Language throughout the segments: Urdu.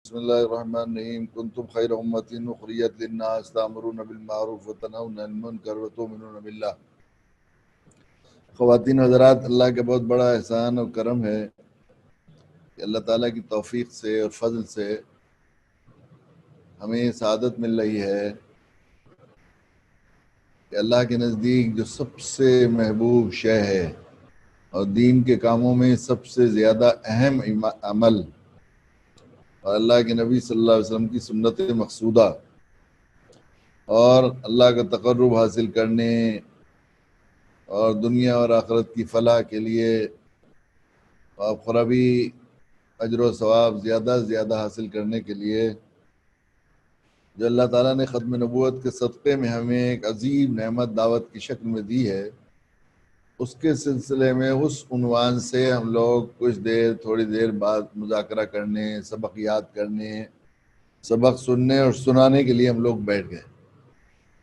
بسم اللہ الرحمن الرحیم کنتم خیر امۃ اخرجت للناس تأمرون بالمعروف وتنہون عن المنکر وتؤمنون باللہ۔ خواتین حضرات، اللہ کا بہت بڑا احسان اور کرم ہے کہ اللہ تعالیٰ کی توفیق سے اور فضل سے ہمیں سعادت مل رہی ہے کہ اللہ کے نزدیک جو سب سے محبوب شے ہے اور دین کے کاموں میں سب سے زیادہ اہم عمل اور اللہ کے نبی صلی اللہ علیہ وسلم کی سنت مقصودہ اور اللہ کا تقرب حاصل کرنے اور دنیا اور آخرت کی فلاح کے لیے اور قربی اجر و ثواب زیادہ سے زیادہ حاصل کرنے کے لیے جو اللہ تعالیٰ نے ختم نبوت کے صدقے میں ہمیں ایک عظیم نعمت دعوت کی شکل میں دی ہے، اس کے سلسلے میں اس عنوان سے ہم لوگ کچھ دیر تھوڑی دیر بعد مذاکرہ کرنے، سبق یاد کرنے، سبق سننے اور سنانے کے لیے ہم لوگ بیٹھ گئے۔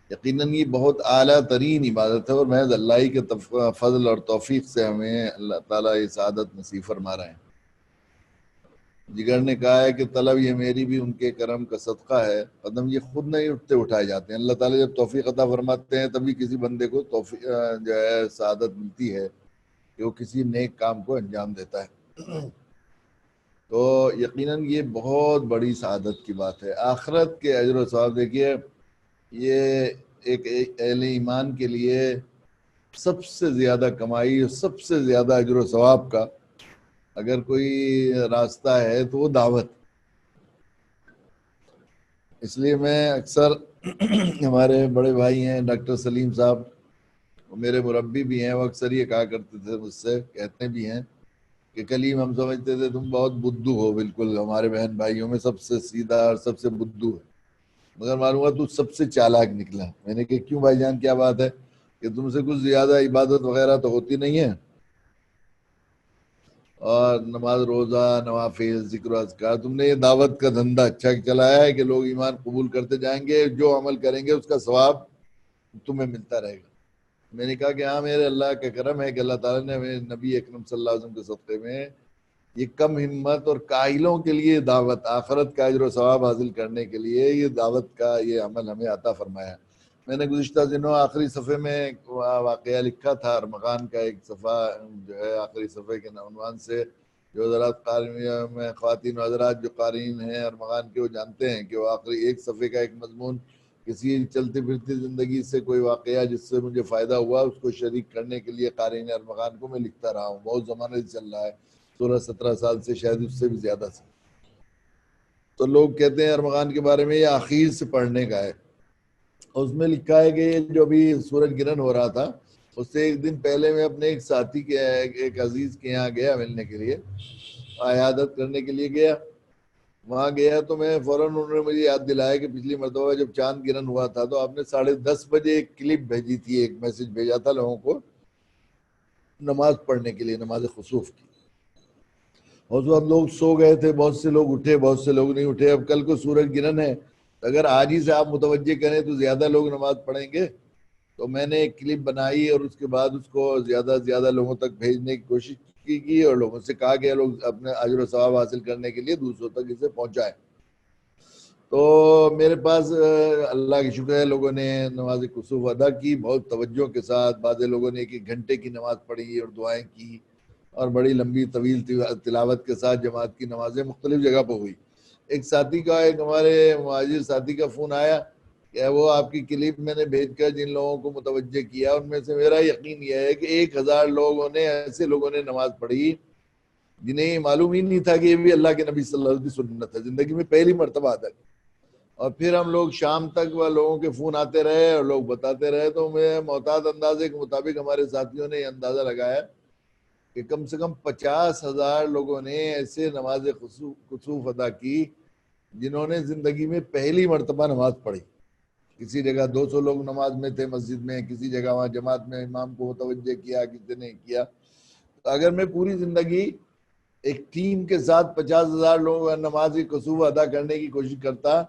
یقیناً یہ بہت اعلیٰ ترین عبادت ہے اور محض اللہ ہی کے فضل اور توفیق سے ہمیں اللہ تعالیٰ یہ سعادت نصیب فرما رہے ہیں۔ جگر نے کہا ہے کہ طلب یہ میری بھی ان کے کرم کا صدقہ ہے، قدم یہ خود نہیں اٹھتے اٹھائے جاتے ہیں۔ اللہ تعالیٰ جب توفیق عطا فرماتے ہیں تبھی کسی بندے کو توفیق جو ہے سعادت ملتی ہے کہ وہ کسی نیک کام کو انجام دیتا ہے۔ تو یقیناً یہ بہت بڑی سعادت کی بات ہے۔ آخرت کے اجر و ثواب دیکھیے، یہ ایک اہل ایمان کے لیے سب سے زیادہ کمائی اور سب سے زیادہ اجر و ثواب کا اگر کوئی راستہ ہے تو وہ دعوت۔ اس لیے میں اکثر ہمارے بڑے بھائی ہیں ڈاکٹر سلیم صاحب، وہ میرے مربی بھی ہیں، وہ اکثر یہ کہا کرتے تھے مجھ سے، کہتے بھی ہیں کہ کلیم ہم سمجھتے تھے تم بہت بدھو ہو، بالکل ہمارے بہن بھائیوں میں سب سے سیدھا اور سب سے بدھو ہے، مگر معلوم ہوا تو سب سے چالاک نکلا۔ میں نے کہا کیوں بھائی جان، کیا بات ہے کہ تم سے کچھ زیادہ عبادت وغیرہ تو ہوتی نہیں ہے، اور نماز روزہ نوافل ذکر و اذکار، تم نے یہ دعوت کا دھندا اچھا چلایا ہے کہ لوگ ایمان قبول کرتے جائیں گے، جو عمل کریں گے اس کا ثواب تمہیں ملتا رہے گا۔ میں نے کہا کہ ہاں، میرے اللہ کا کرم ہے کہ اللہ تعالیٰ نے ہمیں نبی اکرم صلی اللہ علیہ وسلم کے صدقے میں یہ کم ہمت اور قائلوں کے لیے دعوت، آخرت کا اجر و ثواب حاصل کرنے کے لیے یہ دعوت کا یہ عمل ہمیں عطا فرمایا۔ میں نے گزشتہ دنوں آخری صفحے میں ایک واقعہ لکھا تھا، ارمغان کا ایک صفحہ جو ہے آخری صفحے کے عنوان سے، جو حضرات قارئین میں خواتین و حضرات جو قارئین ہیں ارمغان کے وہ جانتے ہیں کہ وہ آخری ایک صفحے کا ایک مضمون کسی چلتی پھرتی زندگی سے کوئی واقعہ جس سے مجھے فائدہ ہوا اس کو شریک کرنے کے لیے قارئین ارمغان کو میں لکھتا رہا ہوں، بہت زمانے سے چل رہا ہے، 16-17 سال سے، شاید اس سے بھی زیادہ سے۔ تو لوگ کہتے ہیں ارمغان کے بارے میں یہ آخر سے پڑھنے کا ہے، اس میں لکھا ہے کہ یہ جو بھی سورج گرہن ہو رہا تھا اس سے ایک دن پہلے میں اپنے ایک ساتھی کے ایک عزیز کے یہاں گیا ملنے کے لیے، عیادت کرنے کے لیے گیا۔ وہاں گیا تو میں فوراً انہوں نے مجھے یاد دلایا کہ پچھلی مرتبہ جب چاند گرہن ہوا تھا تو آپ نے 10:30 بجے ایک کلپ بھیجی تھی، ایک میسج بھیجا تھا لوگوں کو نماز پڑھنے کے لیے، نماز خسوف کی، اور اس وقت لوگ سو گئے تھے، بہت سے لوگ اٹھے، بہت سے لوگ نہیں اٹھے۔ اب کل کو سورج گرہن ہے، اگر آج ہی سے آپ متوجہ کریں تو زیادہ لوگ نماز پڑھیں گے۔ تو میں نے ایک کلپ بنائی اور اس کے بعد اس کو زیادہ سے زیادہ لوگوں تک بھیجنے کی کوشش کی اور لوگوں سے کہا کہ لوگ اپنے اجر و ثواب حاصل کرنے کے لیے دوسروں تک اسے پہنچائیں۔ تو میرے پاس اللہ کی شکر ہے لوگوں نے نماز کسوف ادا کی بہت توجہ کے ساتھ، بعض لوگوں نے 1 گھنٹے کی نماز پڑھی اور دعائیں کی اور بڑی لمبی طویل تلاوت کے ساتھ جماعت کی نمازیں مختلف جگہ پہ ہوئی۔ ایک ساتھی کا، ایک ہمارے مہاجر ساتھی کا فون آیا کہ وہ آپ کی کلپ میں نے بھیج کر جن لوگوں کو متوجہ کیا ان میں سے میرا یقین یہ ہے کہ 1000 لوگوں نے ایسے لوگوں نے نماز پڑھی جنہیں یہ معلوم ہی نہیں تھا کہ یہ بھی اللہ کے نبی صلی اللہ علیہ وسلم کی سنت ہے، زندگی میں پہلی مرتبہ آتا ہے۔ اور پھر ہم لوگ شام تک وہ لوگوں کے فون آتے رہے اور لوگ بتاتے رہے، تو میں محتاط اندازے کے مطابق ہمارے ساتھیوں نے یہ اندازہ لگایا کہ کم سے کم 50,000 لوگوں نے ایسے نماز کسوف ادا کی جنہوں نے زندگی میں پہلی مرتبہ نماز پڑھی۔ کسی جگہ 200 لوگ نماز میں تھے مسجد میں، کسی جگہ وہاں جماعت میں امام کو متوجہ کیا، کسی نے کیا۔ اگر میں پوری زندگی ایک ٹیم کے ساتھ 50,000 لوگ نماز کسوف ادا کرنے کی کوشش کرتا،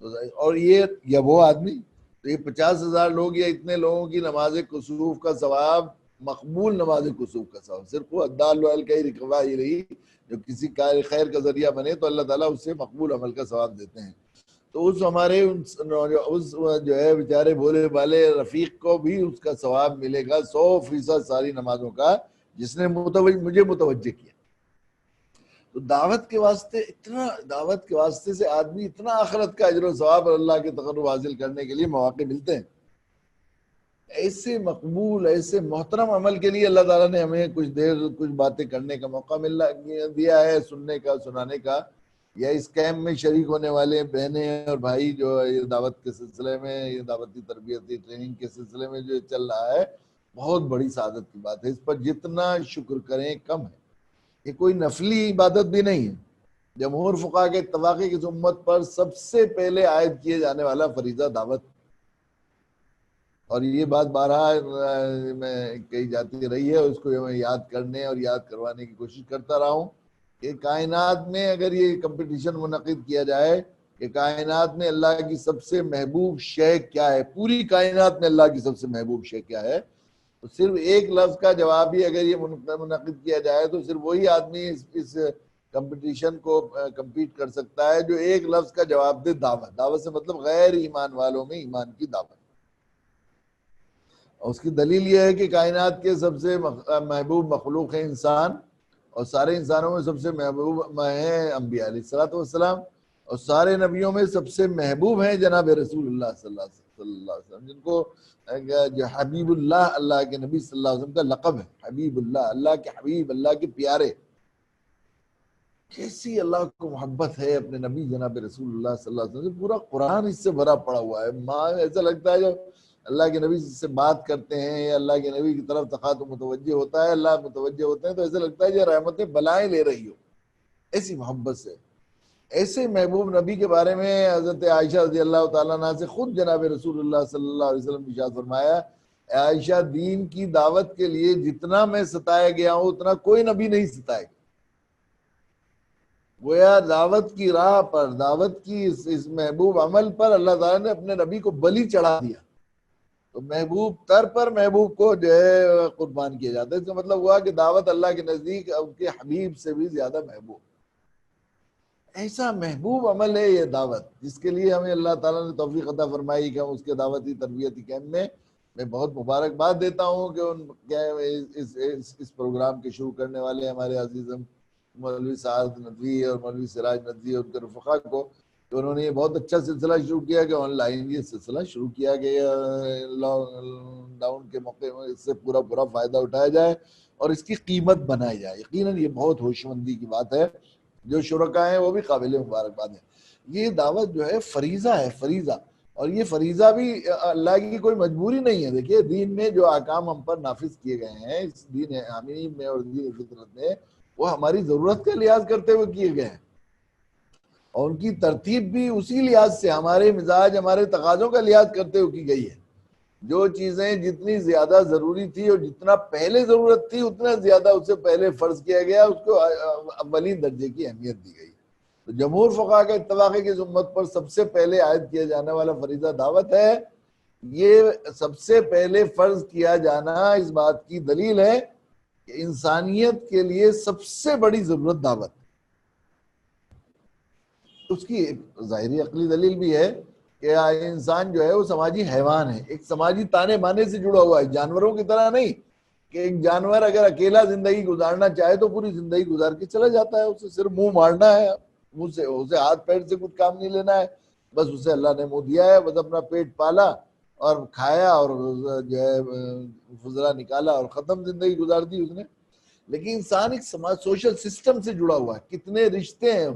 اور یہ یا وہ آدمی، تو یہ 50,000 لوگ یا اتنے لوگوں کی نماز کسوف کا ثواب مقبول نماز کسوف کا ثواب. صرف وہ الدال علی الخیر کفاعلہ رہی، جو کسی خیر کا ذریعہ بنے تو اللہ تعالیٰ اس سے مقبول عمل کا ثواب دیتے ہیں. تو اس ہمارے اس جو ہے بیچارے بھولے والے رفیق کو بھی اس کا ثواب ملے گا 100% ساری نمازوں کا، جس نے مجھے متوجہ کیا. تو دعوت کے واسطے سے آدمی اتنا آخرت کا اجر و ثواب اور اللہ کے تقرب حاصل کرنے کے لیے مواقع ملتے ہیں. ایسے مقبول ایسے محترم عمل کے لیے اللہ تعالیٰ نے ہمیں کچھ باتیں کرنے کا موقع دیا ہے، سننے کا، سنانے کا. یا اس کیمپ میں شریک ہونے والے بہنیں اور بھائی جو یہ دعوت کے سلسلے میں، یہ دعوتی تربیتی ٹریننگ کے سلسلے میں جو چل رہا ہے، بہت بڑی سعادت کی بات ہے. اس پر جتنا شکر کریں کم ہے. یہ کوئی نفلی عبادت بھی نہیں ہے. جمہور فقہا کے اتفاق ہے کہ اس امت پر سب سے پہلے عائد کیے جانے والا فریضہ دعوت. اور یہ بات بارہا میں کہی جاتی رہی ہے، اس کو میں یاد کرنے اور یاد کروانے کی کوشش کرتا رہا ہوں کہ کائنات میں اگر یہ کمپٹیشن منعقد کیا جائے کہ کائنات میں اللہ کی سب سے محبوب شے کیا ہے، پوری کائنات میں اللہ کی سب سے محبوب شے کیا ہے، تو صرف ایک لفظ کا جواب ہی اگر یہ منعقد کیا جائے تو صرف وہی آدمی اس کمپٹیشن کو کمپیٹ کر سکتا ہے جو ایک لفظ کا جواب دے دعوت. دعوت سے مطلب غیر ایمان والوں میں ایمان کی دعوت. اور اس کی دلیل یہ ہے کہ کائنات کے سب سے محبوب مخلوق ہے انسان، اور سارے انسانوں میں سب سے محبوب ہیں انبیاء علیہ الصلوۃ والسلام، اور سارے نبیوں میں سب سے محبوب ہیں جناب رسول اللہ صلی اللہ علیہ وسلم، جن کو جو حبیب اللہ، اللہ کے نبی صلی اللہ علیہ وسلم کا لقب ہے. حبیب اللہ، اللہ کے حبیب، اللہ کے پیارے. کیسی اللہ کو محبت ہے اپنے نبی جناب رسول اللہ صلی اللہ علیہ وسلم. پورا قرآن اس سے بھرا پڑا ہوا ہے. ایسا لگتا ہے جب اللہ کے نبی سے بات کرتے ہیں یا اللہ کے نبی کی طرف تخاطب متوجہ ہوتا ہے، اللہ متوجہ ہوتے ہیں، تو ایسا لگتا ہے کہ رحمتیں بلائیں لے رہی ہو، ایسی محبت سے. ایسے محبوب نبی کے بارے میں حضرت عائشہ رضی اللہ تعالیٰ عنہ سے خود جناب رسول اللہ صلی اللہ علیہ وسلم نے ارشاد فرمایا، عائشہ دین کی دعوت کے لیے جتنا میں ستایا گیا ہوں اتنا کوئی نبی نہیں ستائے گا. گویا دعوت کی راہ پر، دعوت کی اس محبوب عمل پر اللہ تعالیٰ نے اپنے نبی کو بلی چڑھا دیا. تو محبوب تر پر محبوب کو جو ہے قربان کیا جاتا ہے. اس کا مطلب ہوا کہ دعوت اللہ کے نزدیک ان کے حبیب سے بھی زیادہ محبوب. ایسا محبوب عمل ہے یہ دعوت، جس کے لیے ہمیں اللہ تعالیٰ نے توفیق عطا فرمائی کہ ہم اس کے دعوتی تربیتی کیمپ میں بہت مبارکباد دیتا ہوں کہ اس پروگرام کے شروع کرنے والے ہمارے عزیز مولوی سعد ندوی اور مولوی سراج ندوی اور ان کے رفقا کو، کہ انہوں نے یہ بہت اچھا سلسلہ شروع کیا کہ آن لائن یہ سلسلہ شروع کیا گیا. لاک ڈاؤن کے موقع میں اس سے پورا فائدہ اٹھایا جائے اور اس کی قیمت بنائی جائے. یقیناً یہ بہت ہوش مندی کی بات ہے. جو شرکاء ہیں وہ بھی قابل مبارکباد ہیں. یہ دعوت جو ہے فریضہ ہے، فریضہ. اور یہ فریضہ بھی اللہ کی کوئی مجبوری نہیں ہے. دیکھیے دین میں جو احکام ہم پر نافذ کیے گئے ہیں اس دین حنیف میں اور دین فطرت میں، وہ ہماری ضرورت کا لحاظ کرتے ہوئے کیے گئے ہیں، اور ان کی ترتیب بھی اسی لحاظ سے ہمارے مزاج، ہمارے تقاضوں کا لحاظ کرتے ہوئے کی گئی ہے. جو چیزیں جتنی زیادہ ضروری تھی اور جتنا پہلے ضرورت تھی اتنا زیادہ اس سے پہلے فرض کیا گیا، اس کو اولین درجے کی اہمیت دی گئی. تو جمہور فقہا کا اتفاق ہے کہ اس امت پر سب سے پہلے عائد کیا جانے والا فریضہ دعوت ہے. یہ سب سے پہلے فرض کیا جانا اس بات کی دلیل ہے کہ انسانیت کے لیے سب سے بڑی ضرورت دعوت. اس کی ظاہری عقلی دلیل بھی ہے کہ انسان جو ہے وہ سماجی حیوان ہے، ایک سماجی تانے بانے سے جڑا ہوا ہے. جانوروں کی طرح نہیں کہ ایک جانور اگر اکیلا زندگی گزارنا چاہے تو پوری زندگی گزار کے چلا جاتا ہے. اسے صرف منہ مارنا ہے، منہ سے اسے ہاتھ پیر سے کچھ کام نہیں لینا ہے. بس اسے اللہ نے منہ دیا ہے، بس اپنا پیٹ پالا اور کھایا اور جو ہے فضلہ نکالا اور ختم زندگی گزار دی اس نے. لیکن انسان ایک سوشل سسٹم سے جڑا ہوا ہے، کتنے رشتے ہیں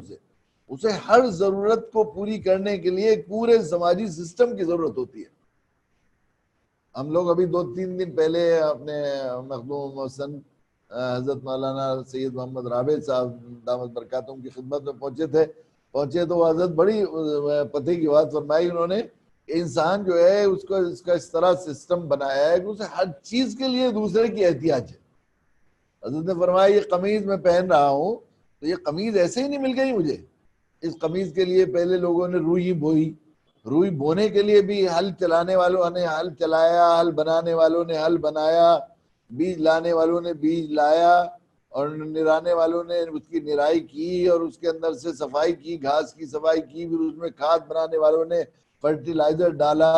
اسے ہر ضرورت کو پوری کرنے کے لیے ایک پورے سماجی سسٹم کی ضرورت ہوتی ہے. ہم لوگ ابھی 2-3 دن پہلے اپنے مخدوم محسن حضرت مولانا سید محمد رابع صاحب دامت برکاتہم کی خدمت میں پہنچے تو حضرت بڑی پتے کی بات فرمائی انہوں نے کہ انسان جو ہے اس کا اس طرح سسٹم بنایا ہے کہ اسے ہر چیز کے لیے دوسرے کی احتیاج ہے. حضرت نے فرمایا یہ قمیض میں پہن رہا ہوں تو یہ قمیض ایسے ہی نہیں مل گئی مجھے. اس قمیض کے لیے پہلے لوگوں نے روئی بوئی، روئی بونے کے لیے بھی ہل چلانے والوں نے ہل چلایا، ہل بنانے والوں نے ہل بنایا، بیج لانے والوں نے بیج لایا اور نرانے والوں نے اس کی نرائی کی اور اس کے اندر سے صفائی کی، گھاس کی صفائی کی، پھر اس میں کھاد بنانے والوں نے فرٹیلائزر ڈالا،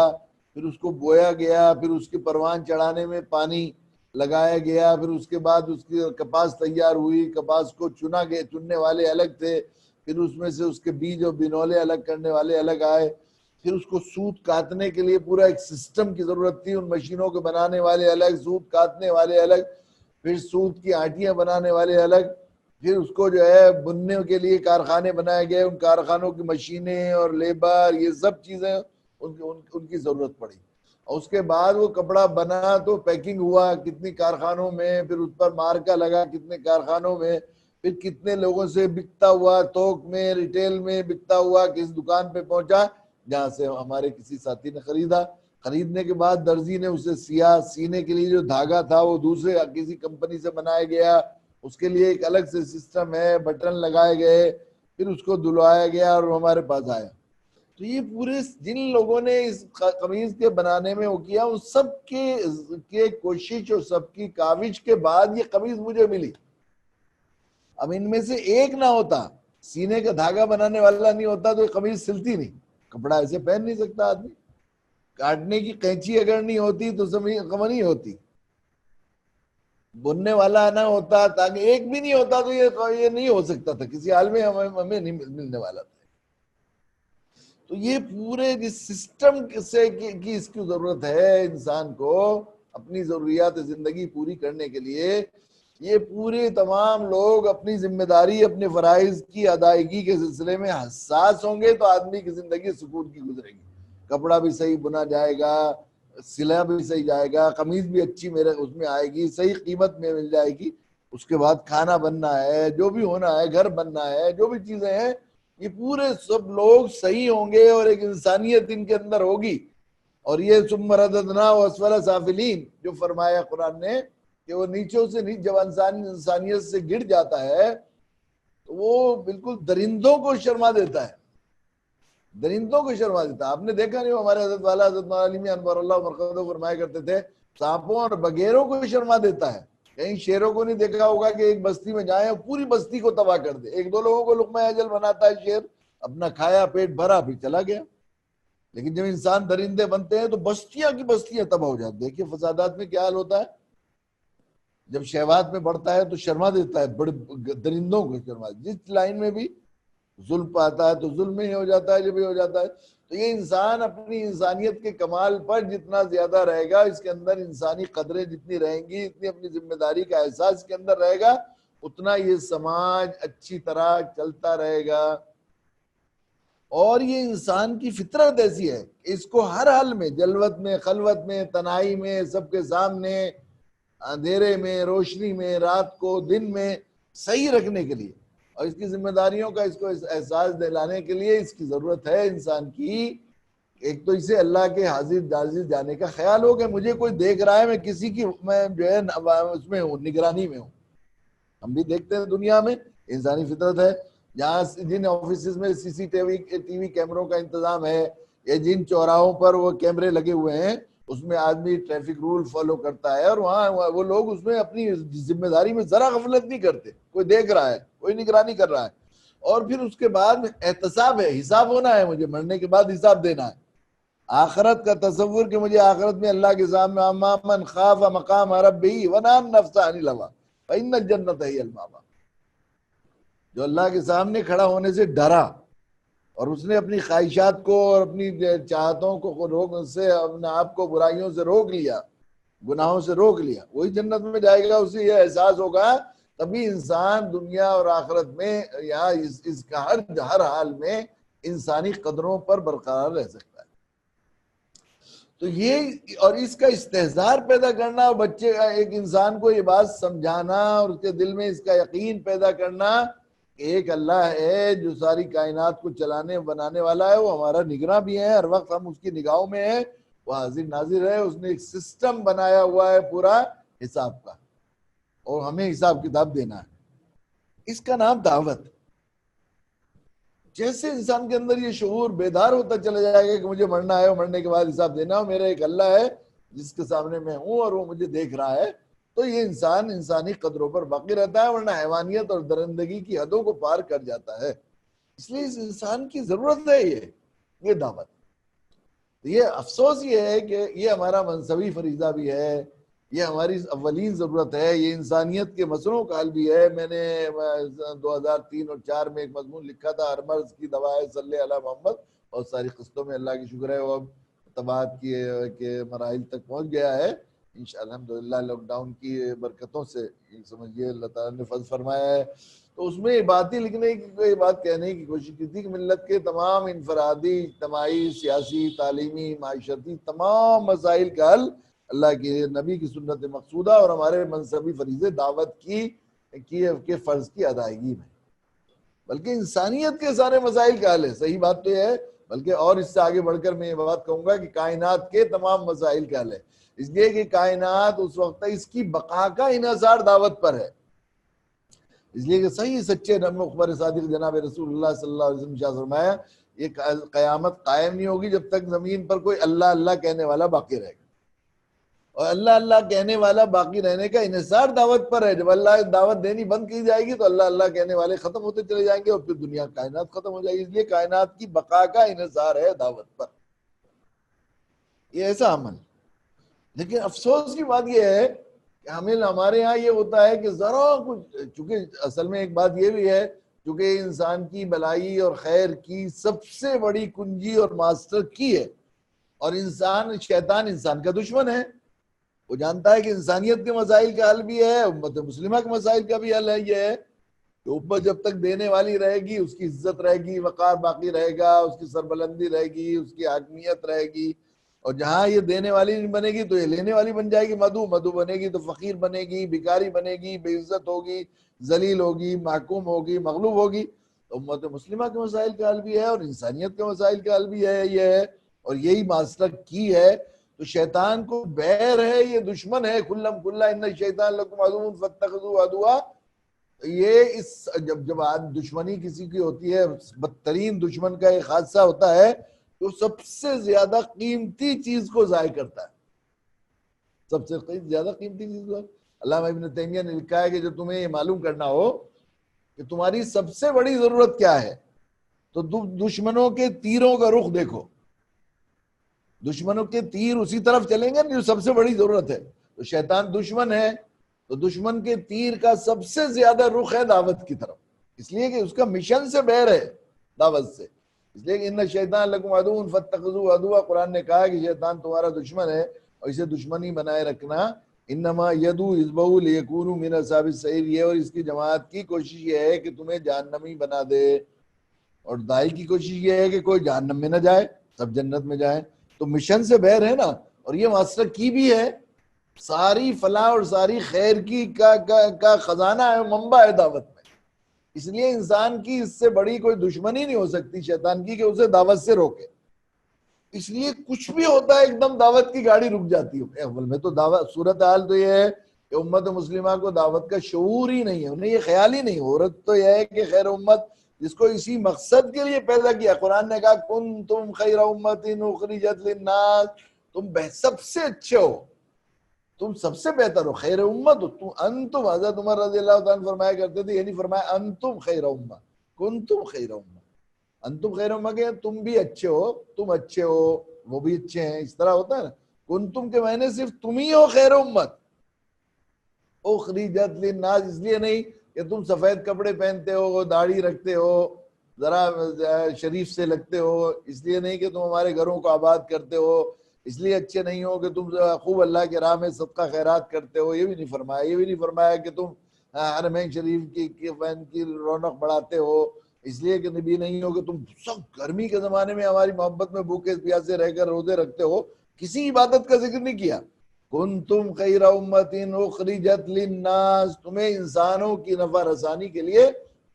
پھر اس کو بویا گیا، پھر اس کے پروان چڑھانے میں پانی لگایا گیا، پھر اس کے بعد اس کی کپاس تیار ہوئی، کپاس کو چنا گیا، چننے والے الگ تھے، پھر اس میں سے اس کے بیج اور بنولے الگ کرنے والے الگ آئے، پھر اس کو سوت کاٹنے کے لیے پورا ایک سسٹم کی ضرورت تھی، ان مشینوں کے بنانے والے الگ، سوت کاٹنے والے الگ، پھر سوت کی آٹیاں بنانے والے الگ، پھر اس کو جو ہے بننے کے لیے کارخانے بنائے گئے، ان کارخانوں کی مشینیں اور لیبر، یہ سب چیزیں ان کی ضرورت پڑی، اور اس کے بعد وہ کپڑا بنا تو پیکنگ ہوا کتنی کارخانوں میں، پھر اس پر مارکا لگا کتنے کارخانوں میں، پھر کتنے لوگوں سے بکتا ہوا، تھوک میں، ریٹیل میں بکتا ہوا، کس دکان پہ پہنچا جہاں سے ہمارے کسی ساتھی نے خریدا، خریدنے کے بعد درزی نے اسے سیا، سینے کے لیے جو دھاگا تھا وہ دوسرے کسی کمپنی سے بنایا گیا، اس کے لیے ایک الگ سے سسٹم ہے، بٹن لگائے گئے، پھر اس کو دھلوایا گیا اور ہمارے پاس آیا۔ تو یہ پورے جن لوگوں نے اس قمیض کے بنانے میں وہ کیا، اس سب کے کوشش اور سب کی کاوش کے بعد یہ قمیض مجھے ملی۔ اب ان میں سے ایک نہ ہوتا، سینے کا دھاگا بنانے والا نہیں ہوتا تو یہ قمیض سلتی نہیں، کپڑا ایسے پہن نہیں سکتا آدمی، کاٹنے کی قینچی اگر نہیں ہوتی تو کمر نہیں ہوتی، بننے والا نہ ہوتا، تاکہ ایک بھی نہیں ہوتا تو یہ نہیں ہو سکتا تھا، کسی حال میں ہمیں نہیں ملنے والا تھا۔ تو یہ پورے جس سسٹم سے کی اس کی ضرورت ہے انسان کو اپنی ضروریات زندگی پوری کرنے کے لیے، یہ پورے تمام لوگ اپنی ذمہ داری، اپنے فرائض کی ادائیگی کے سلسلے میں حساس ہوں گے تو آدمی کی زندگی سکون کی گزرے گی، کپڑا بھی صحیح بنا جائے گا، سلا بھی صحیح جائے گا، قمیض بھی اچھی میرے اس میں آئے گی، صحیح قیمت میں مل جائے گی، اس کے بعد کھانا بننا ہے، جو بھی ہونا ہے، گھر بننا ہے، جو بھی چیزیں ہیں، یہ پورے سب لوگ صحیح ہوں گے اور ایک انسانیت ان کے اندر ہوگی۔ اور یہ ثم رددناہ اسفل سافلین جو فرمایا قرآن نے کہ وہ نیچوں سے جب انسانیت سے گر جاتا ہے تو وہ بالکل درندوں کو شرما دیتا ہے، درندوں کو شرما دیتا ہے۔ آپ نے دیکھا نہیں، ہمارے حضرت والا حضرت مولانا علی میاں انور اللہ مرقدہ فرمایا کرتے تھے سانپوں اور بگیروں کو شرما دیتا ہے، کہیں شیروں کو نہیں دیکھا ہوگا کہ ایک بستی میں جائیں اور پوری بستی کو تباہ کر دے، ایک دو لوگوں کو لقمہ اجل بناتا ہے شیر، اپنا کھایا پیٹ بھرا پھر چلا گیا، لیکن جب انسان درندے بنتے ہیں تو بستیاں کی بستیاں تباہ ہو جاتی۔ دیکھیے فسادات میں کیا حال ہوتا ہے، جب شہوات میں بڑھتا ہے تو شرما دیتا ہے، بڑے درندوں کو شرما، جس لائن میں بھی ظلم پاتا ہے تو ظلم ہی ہو جاتا ہے، جب ہی ہو جاتا ہے۔ تو یہ انسان اپنی انسانیت کے کمال پر جتنا زیادہ رہے گا، اس کے اندر انسانی قدریں جتنی رہیں گی، اتنی اپنی ذمہ داری کا احساس اس کے اندر رہے گا، اتنا یہ سماج اچھی طرح چلتا رہے گا۔ اور یہ انسان کی فطرت ایسی ہے کہ اس کو ہر حال میں، جلوت میں، خلوت میں، تنہائی میں، سب کے سامنے، اندھیرے میں، روشنی میں، رات کو دن میں صحیح رکھنے کے لیے اور اس کی ذمہ داریوں کا اس کو احساس دلانے کے لیے اس کی ضرورت ہے انسان کی۔ ایک تو اسے اللہ کے حاضر ناظر جانے کا خیال ہو کہ مجھے کوئی دیکھ رہا ہے، میں کسی کی میں جو ہے اس میں ہوں، نگرانی میں ہوں۔ ہم بھی دیکھتے ہیں دنیا میں انسانی فطرت ہے، جہاں جن آفیسز میں سی سی ٹی وی کیمروں کا انتظام ہے یا جن چوراہوں پر وہ کیمرے لگے ہوئے ہیں اس میں آدمی ٹریفک رول فالو کرتا ہے، اور وہاں وہ لوگ اس میں اپنی ذمہ داری میں ذرا غفلت نہیں کرتے، کوئی دیکھ رہا ہے، کوئی نگرانی کر رہا ہے۔ اور پھر اس کے بعد احتساب ہے، حساب ہونا ہے، مجھے مرنے کے بعد حساب دینا ہے، آخرت کا تصور کہ مجھے آخرت میں اللہ کے سامنے اما من خاف مقام ربہ ونہی النفس عن الہوی فإن الجنۃ ہی المأوی، جو اللہ کے سامنے کھڑا ہونے سے ڈرا اور اس نے اپنی خواہشات کو اور اپنی چاہتوں کو روک سے اپنے آپ کو برائیوں سے روک لیا، گناہوں سے روک لیا، وہی جنت میں جائے گا۔ اسے یہ احساس ہوگا، تبھی انسان دنیا اور آخرت میں یا اس کا ہر حال میں انسانی قدروں پر برقرار رہ سکتا ہے۔ تو یہ اور اس کا استحضار پیدا کرنا اور بچے ایک انسان کو یہ بات سمجھانا اور اس کے دل میں اس کا یقین پیدا کرنا کہ ایک اللہ ہے جو ساری کائنات کو چلانے بنانے والا ہے، وہ ہمارا نگراں بھی ہے، ہر وقت ہم اس کی نگاہوں میں ہیں، وہ حاضر ناظر ہے، اس نے ایک سسٹم بنایا ہوا ہے پورا حساب کا، اور ہمیں حساب کتاب دینا ہے۔ اس کا نام دعوت۔ جیسے انسان کے اندر یہ شعور بیدار ہوتا چلا جائے گا کہ مجھے مرنا ہے اور مرنے کے بعد حساب دینا، اور میرا ایک اللہ ہے جس کے سامنے میں ہوں اور وہ مجھے دیکھ رہا ہے، تو یہ انسان انسانی قدروں پر باقی رہتا ہے، ورنہ حیوانیت اور درندگی کی حدوں کو پار کر جاتا ہے۔ اس لیے اس انسان کی ضرورت ہے یہ دعوت۔ یہ افسوس یہ ہے کہ یہ ہمارا منصبی فریضہ بھی ہے، یہ ہماری اولین ضرورت ہے، یہ انسانیت کے مسئلوں کا حل بھی ہے۔ میں نے 2003 اور 4 میں ایک مضمون لکھا تھا، ہر مرض کی دوا ہے صلی علی محمد۔ بہت ساری قسطوں میں اللہ کی شکر ہے وہ اب طباعت کے مراحل تک پہنچ گیا ہے انشاءاللہ الحمدللہ، لاک ڈاؤن کی برکتوں سے سمجھیے اللہ تعالیٰ نے فضل فرمایا ہے۔ تو اس میں یہ بات ہی لکھنے کی، یہ بات کہنے کی کوشش کی تھی کہ ملت کے تمام انفرادی، اجتماعی، سیاسی، تعلیمی، معاشرتی تمام مسائل کا حل اللہ کے نبی کی سنت مقصودہ اور ہمارے منصبی فریضے دعوت کے فرض کی ادائیگی میں، بلکہ انسانیت کے سارے مسائل کا حل ہے۔ صحیح بات تو یہ ہے، بلکہ اور اس سے آگے بڑھ کر میں یہ بات کہوں گا کہ کائنات کے تمام مسائل کا حل ہے، اس لیے کہ کائنات اس وقت اس کی بقا کا انحصار دعوت پر ہے۔ اس لیے کہ صحیح سچے مخبر صادق جناب رسول اللہ صلی اللہ علیہ وسلم نے فرمایا یہ قیامت قائم نہیں ہوگی جب تک زمین پر کوئی اللہ اللہ کہنے والا باقی رہے گا، اور اللہ اللہ کہنے والا باقی رہنے کا انحصار دعوت پر ہے۔ جب اللہ دعوت دینی بند کی جائے گی تو اللہ اللہ کہنے والے ختم ہوتے چلے جائیں گے اور پھر دنیا کائنات ختم ہو جائے گی۔ اس لیے کائنات کی بقا کا انحصار ہے دعوت پر، یہ ایسا عمل۔ لیکن افسوس کی بات یہ ہے کہ ہمارے ہاں یہ ہوتا ہے کہ ذرا کچھ، چونکہ اصل میں ایک بات یہ بھی ہے، چونکہ انسان کی بھلائی اور خیر کی سب سے بڑی کنجی اور ماسٹر کی ہے، اور شیطان انسان کا دشمن ہے۔ وہ جانتا ہے کہ انسانیت کے مسائل کا حل بھی ہے، امت مسلمہ کے مسائل کا بھی حل ہے۔ یہ ہے کہ امت جب تک دینے والی رہے گی اس کی عزت رہے گی، وقار باقی رہے گا، اس کی سربلندی رہے گی، اس کی حاکمیت رہے گی، اور جہاں یہ دینے والی نہیں بنے گی تو یہ لینے والی بن جائے گی۔ مدعو بنے گی تو فقیر بنے گی، بھکاری بنے گی، بے عزت ہوگی، ذلیل ہوگی، محکوم ہوگی، مغلوب ہوگی۔ امت مسلمہ کے مسائل کا حل بھی ہے اور انسانیت کے مسائل کا حل بھی ہے، یہ ہے، اور یہی ماسٹر کی ہے۔ تو شیطان کو بیر ہے، یہ دشمن ہے، کلم کلہ ان الشیطان لکم عدو فاتخذوہ عدوا۔ یہ جب دشمنی کسی کی ہوتی ہے، بدترین دشمن کا ایک حادثہ ہوتا ہے تو سب سے زیادہ قیمتی چیز کو ضائع کرتا ہے، سب سے زیادہ قیمتی چیز کو۔ علامہ ابن تیمیہ نے لکھا ہے کہ جو تمہیں یہ معلوم کرنا ہو کہ تمہاری سب سے بڑی ضرورت کیا ہے تو دشمنوں کے تیروں کا رخ دیکھو، دشمنوں کے تیر اسی طرف چلیں گے جو سب سے بڑی ضرورت ہے۔ تو شیطان دشمن ہے تو دشمن کے تیر کا سب سے زیادہ رخ ہے دعوت کی طرف، اس لیے کہ اس کا مشن سے بیر ہے دعوت سے۔ اس لیے کہ ان الشیطان لکم عدو فاتخذوہ عدوا، قرآن نے کہا کہ شیطان تمہارا دشمن ہے اور اسے دشمنی بنائے رکھنا۔ انما یدعو حزبہ لیکونوا من اصحاب السعیر، یہ اور اس کی جماعت کی کوشش یہ ہے کہ تمہیں جہنمی بنا دے، اور داعی کی کوشش یہ ہے کہ کوئی جہنم میں نہ جائے، سب جنت میں جائیں۔ تو مشن سے بیر ہے نا، اور یہ ماسٹر کی بھی ہے، ساری فلاح اور ساری خیر کی کا خزانہ ہے، منبع ہے دعوت میں۔ اس لیے انسان کی اس سے بڑی کوئی دشمنی نہیں ہو سکتی شیطان کی کہ اسے دعوت سے روکے۔ اس لیے کچھ بھی ہوتا ہے ایک دم دعوت کی گاڑی رک جاتی ہے۔ اول میں تو دعوت، صورتحال تو یہ ہے کہ امت مسلمہ کو دعوت کا شعور ہی نہیں ہے، انہیں یہ خیال ہی نہیں۔ عورت تو یہ ہے کہ خیر امت جس کو اسی مقصد کے لیے پیدا کیا، قرآن نے کہا کنتم خیر امت اخرجت للناس، تم سب سے اچھے ہو، تم سب سے بہتر ہو، خیر امت ہو انتم۔ حضرت عمر رضی اللہ عنہ فرمایا کرتے تھے، یہ نہیں فرمایا انتم خیر امت، کنتم خیر امت۔ انتم خیر امت کہ تم بھی اچھے ہو، تم اچھے ہو، وہ بھی اچھے ہیں، اس طرح ہوتا ہے نا۔ کنتم کے معنی صرف تم ہی ہو خیر امت، اخرجت للناس، اس لیے نہیں کہ تم سفید کپڑے پہنتے ہو، داڑھی رکھتے ہو، ذرا شریف سے لگتے ہو، اس لیے نہیں کہ تم ہمارے گھروں کو آباد کرتے ہو، اس لیے اچھے نہیں ہو کہ تم خوب اللہ کے راہ میں صدقہ خیرات کرتے ہو، یہ بھی نہیں فرمایا۔ یہ بھی نہیں فرمایا کہ تم حرمین شریف کی رونق بڑھاتے ہو، اس لیے کہ نبی نہیں ہو کہ تم سب گرمی کے زمانے میں ہماری محبت میں بھوکے پیاسے رہ کر روزے رکھتے ہو، کسی عبادت کا ذکر نہیں کیا۔ کنتم خیر امت اخرجت للناس، تمہیں انسانوں کی نفع رسانی کے لیے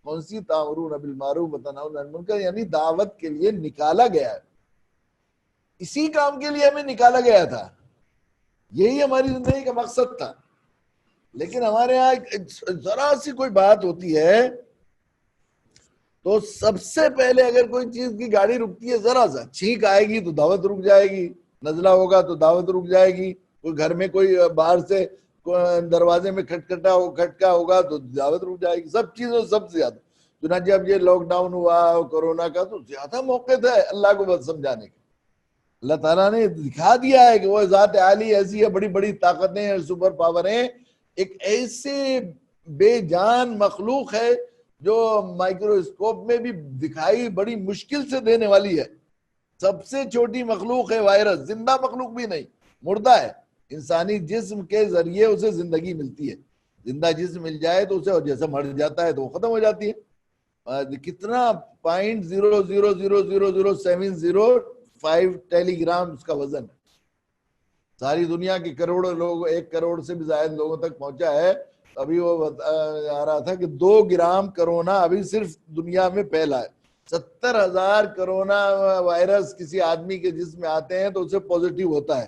کون سی تامرون بالمعروف وتنہون عن المنکر، یعنی دعوت کے لیے نکالا گیا ہے، اسی کام کے لیے ہمیں نکالا گیا تھا، یہی ہماری زندگی کا مقصد تھا۔ لیکن ہمارے ہاں ذرا سی کوئی بات ہوتی ہے تو سب سے پہلے اگر کوئی چیز کی گاڑی رکتی ہے، ذرا سا چھینک آئے گی تو دعوت رک جائے گی، نزلہ ہوگا تو دعوت رک جائے گی، کوئی گھر میں کوئی باہر سے دروازے میں کھٹکا ہوگا تو دعوت رک جائے گی. سب چیزوں سب سے زیادہ چنانچہ اب یہ لاک ڈاؤن ہوا کورونا کا تو زیادہ موقع تھا اللہ کو بس سمجھانے کا. اللہ تعالیٰ نے دکھا دیا ہے کہ وہ ذات عالی ایسی ہے, بڑی بڑی طاقتیں اور سپر پاوریں, ایک ایسے بے جان مخلوق ہے جو مائکروسکوپ میں بھی دکھائی بڑی مشکل سے دینے والی ہے. سب سے چھوٹی مخلوق ہے وائرس, زندہ مخلوق بھی نہیں, مردہ ہے. انسانی جسم کے ذریعے اسے زندگی ملتی ہے. زندہ جسم مل جائے تو اسے, اور جیسے مر جاتا ہے تو وہ ختم ہو جاتی ہے. کتنا 0.00070 ٹیلی گرام اس کا وزن ہے. ساری دنیا کے کروڑوں لوگ, 1 کروڑ سے بھی زائد لوگوں تک پہنچا ہے. ابھی وہ آ رہا تھا کہ 2 گرام کرونا ابھی صرف دنیا میں پھیلا ہے. 70,000 کرونا وائرس کسی آدمی کے جسم میں آتے ہیں تو اسے پوزیٹیو ہوتا ہے,